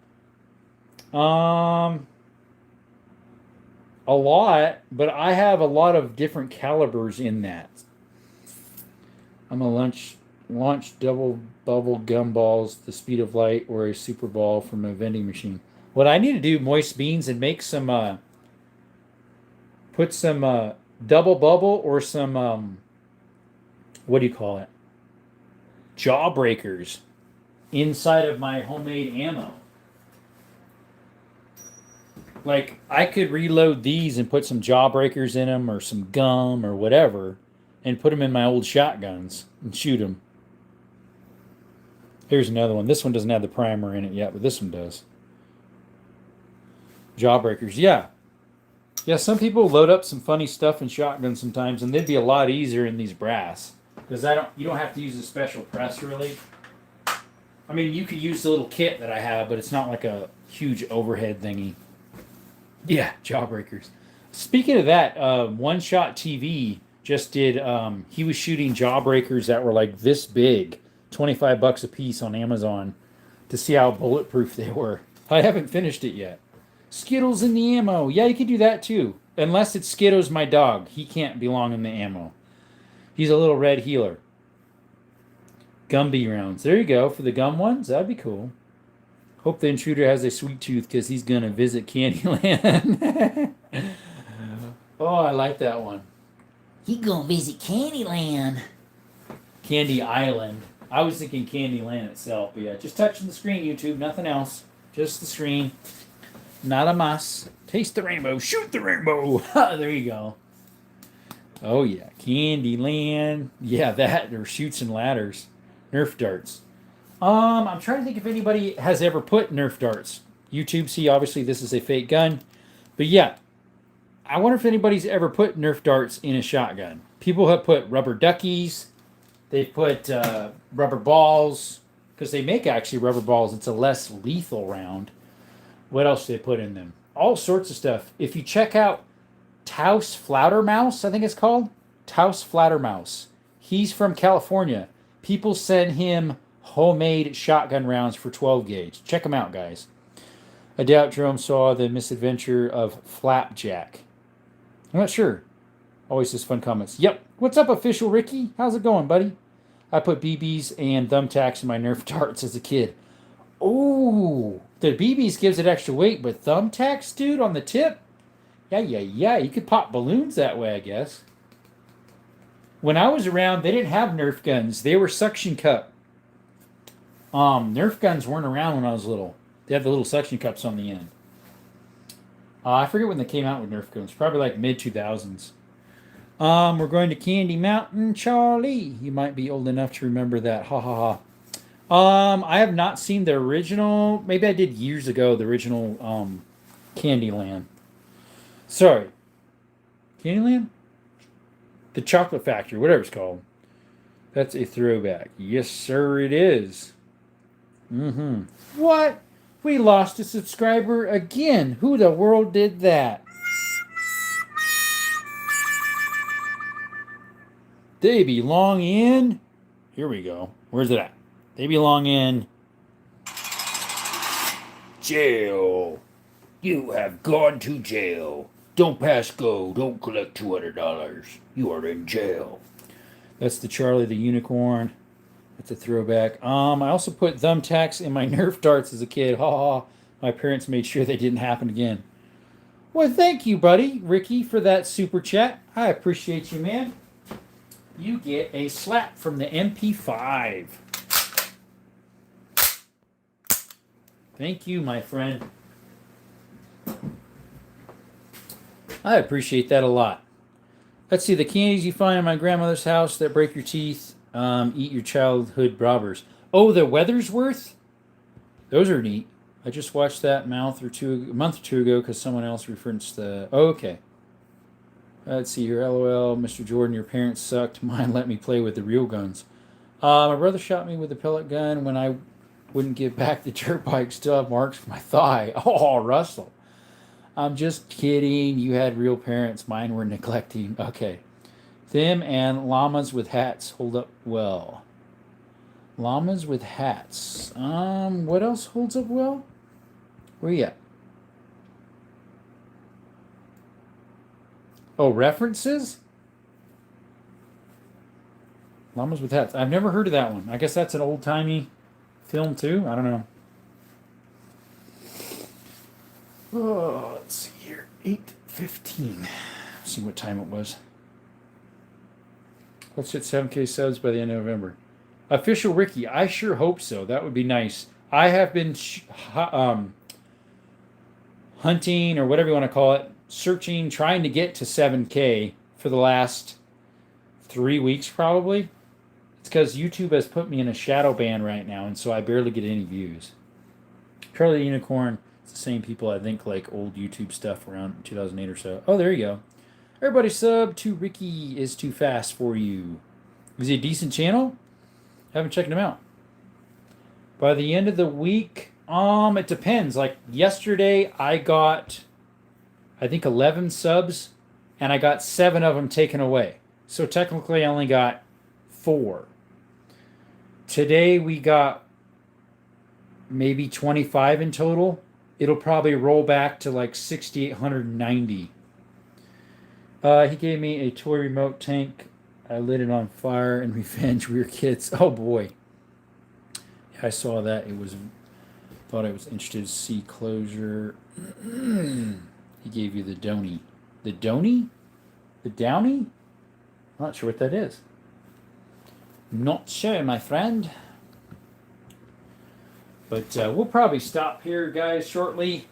A lot, but I have a lot of different calibers in that. I'm a launch double bubble gumballs, the speed of light, or a super ball from a vending machine. What I need to do, moist beans, and make some, put some double bubble or some, what do you call it? Jawbreakers inside of my homemade ammo. Like, I could reload these and put some jawbreakers in them or some gum or whatever and put them in my old shotguns and shoot them. Here's another one. This one doesn't have the primer in it yet, but this one does. Jawbreakers, yeah. Yeah, some people load up some funny stuff in shotguns sometimes, and they'd be a lot easier in these brass. Because you don't have to use a special press, really. I mean, you could use the little kit that I have, but it's not like a huge overhead thingy. Yeah, jawbreakers. Speaking of that, One Shot TV just did. He was shooting jawbreakers that were like this big, $25 a piece on Amazon, to see how bulletproof they were. I haven't finished it yet. Skittles in the ammo. Yeah, you could do that too, unless it's Skittles, my dog. He can't belong in the ammo. He's a little red healer. Gumby rounds. There you go for the gum ones. That'd be cool. Hope the intruder has a sweet tooth because he's going to visit Candyland. Oh, I like that one. He going to visit Candyland. Candy Island. I was thinking Candyland itself. But yeah, just touching the screen, YouTube. Nothing else. Just the screen. Not a muss. Taste the rainbow. Shoot the rainbow. There you go. Oh, yeah. Candyland. Yeah, that. Or Chutes and Ladders. Nerf darts. I'm trying to think if anybody has ever put Nerf darts. YouTube, see, obviously this is a fake gun. But yeah, I wonder if anybody's ever put Nerf darts in a shotgun. People have put rubber duckies. They've put rubber balls. Because they make actually rubber balls. It's a less lethal round. What else do they put in them? All sorts of stuff. If you check out Taos Floudermouse, I think it's called. Taos Floudermouse. He's from California. People send him homemade shotgun rounds for 12 gauge. Check them out, guys. I doubt Jerome saw the misadventure of Flapjack. I'm not sure. Always just fun comments. Yep. What's up, Official Ricky? How's it going, buddy? I put BBs and thumbtacks in my Nerf darts as a kid. Oh, the BBs gives it extra weight, but thumbtacks, dude, on the tip? Yeah. You could pop balloons that way, I guess. When I was around, they didn't have Nerf guns. They were suction cup. Nerf guns weren't around when I was little. They had the little suction cups on the end. I forget when they came out with Nerf guns. Probably like mid-2000s. We're going to Candy Mountain, Charlie. You might be old enough to remember that. Ha ha ha. I have not seen the original. Maybe I did years ago, the original Candyland. Sorry. Candyland? The Chocolate Factory, whatever it's called. That's a throwback. Yes, sir, it is. Mm-hmm. What? We lost a subscriber again. Who the world did that? They belong in. Here we go. Where's it at? They belong in jail. You have gone to jail. Don't pass go. Don't collect $200. You are in jail. That's the Charlie the Unicorn. That's a throwback. I also put thumbtacks in my Nerf darts as a kid. Ha ha. My parents made sure they didn't happen again. Well, thank you, buddy, Ricky, for that super chat. I appreciate you, man. You get a slap from the MP5. Thank you, my friend. I appreciate that a lot. Let's see, the candies you find in my grandmother's house that break your teeth, eat your childhood robbers. Oh, the Weathersworth? Those are neat. I just watched that a month or two ago because someone else referenced the. Oh, okay. Let's see here. LOL, Mr. Jordan, your parents sucked. Mine let me play with the real guns. My brother shot me with a pellet gun when I wouldn't give back the dirt bike. Still have marks for my thigh. Oh, Russell. I'm just kidding. You had real parents. Mine were neglecting. Okay. Them and llamas with hats hold up well. Llamas with hats. What else holds up well? Where you at? Oh, references? Llamas with hats. I've never heard of that one. I guess that's an old-timey film, too? I don't know. Oh, let's see here. 8:15. See what time it was. Let's hit 7K subs by the end of November. Official Ricky, I sure hope so. That would be nice. I have been hunting, or whatever you want to call it, searching, trying to get to 7K for the last 3 weeks, probably. It's because YouTube has put me in a shadow ban right now, and so I barely get any views. Charlie the Unicorn, it's the same people, I think, like old YouTube stuff around 2008 or so. Oh, there you go. Everybody sub to Ricky is too fast for you. Is he a decent channel? Haven't checked him out. By the end of the week, it depends. Like yesterday, I got, I think, 11 subs, and I got 7 of them taken away. So technically, I only got 4. Today, we got maybe 25 in total. It'll probably roll back to like 6,890. He gave me a toy remote tank. I lit it on fire in revenge. We were kids. Oh boy. Yeah, I saw that. Thought I was interested to see closure. He gave you the Donny. The Donny? The Downy? Not sure what that is. Not sure, my friend. But we'll probably stop here, guys, shortly.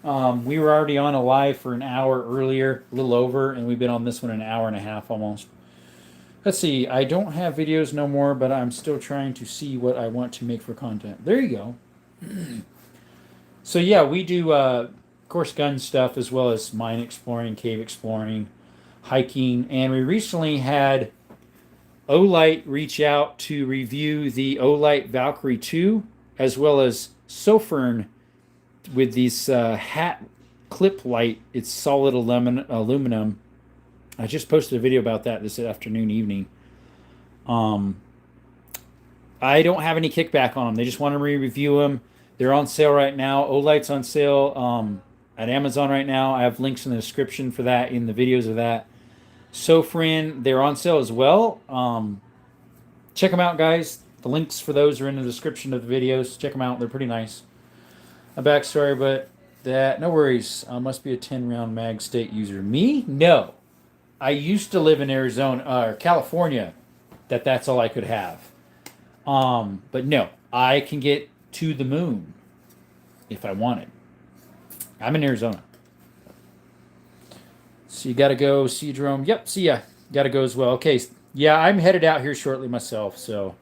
We were already on a live for an hour earlier, a little over, and we've been on this one an hour and a half almost. Let's see. I don't have videos no more, but I'm still trying to see what I want to make for content. There you go. So yeah, we do, of course, gun stuff as well as mine exploring, cave exploring, hiking, and we recently had Olight reach out to review the Olight Valkyrie 2 as well as Sofern with these hat clip light. It's solid aluminum. I just posted a video about that this afternoon, evening. I don't have any kickback on them. They just want to review them. They're on sale right now. Olight's on sale at Amazon right now. I have links in the description for that, in the videos of that. Sofren, they're on sale as well. Check them out, guys. The links for those are in the description of the videos. Check them out. They're pretty nice. A backstory, but that, no worries. I must be a 10-round mag state user. Me? No. I used to live in Arizona or California. That's all I could have. But no, I can get to the moon if I wanted. I'm in Arizona. So you got to go. See you, Jerome. Yep, see ya. Got to go as well. Okay, yeah, I'm headed out here shortly myself, so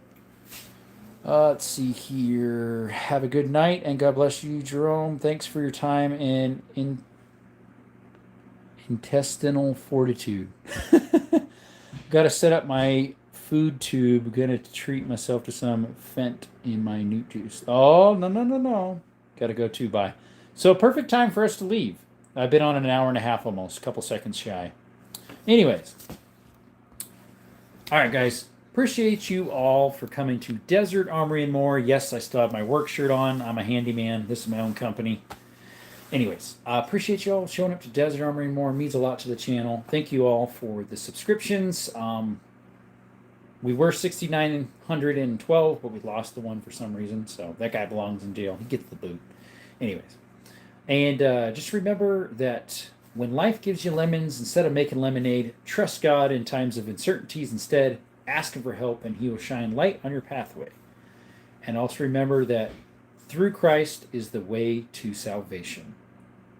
let's see here. Have a good night, and God bless you, Jerome. Thanks for your time and intestinal fortitude. Got to set up my food tube. Gonna treat myself to some Fent in my newt juice. Oh, no. Gotta go too, bye. So, perfect time for us to leave. I've been on an hour and a half almost, a couple seconds shy. Anyways. All right, guys. Appreciate you all for coming to Desert Armory and More. Yes, I still have my work shirt on. I'm a handyman. This is my own company. Anyways, I appreciate you all showing up to Desert Armory and More. It means a lot to the channel. Thank you all for the subscriptions. We were 6,912, but we lost the one for some reason. So that guy belongs in jail. He gets the boot. Anyways. And just remember that when life gives you lemons, instead of making lemonade, trust God in times of uncertainties instead. Ask Him for help, and He will shine light on your pathway. And also remember that through Christ is the way to salvation.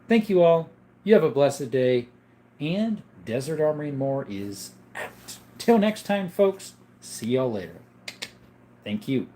Thank you all. You have a blessed day. And Desert Armory and More is out. Till next time, folks. See y'all later. Thank you.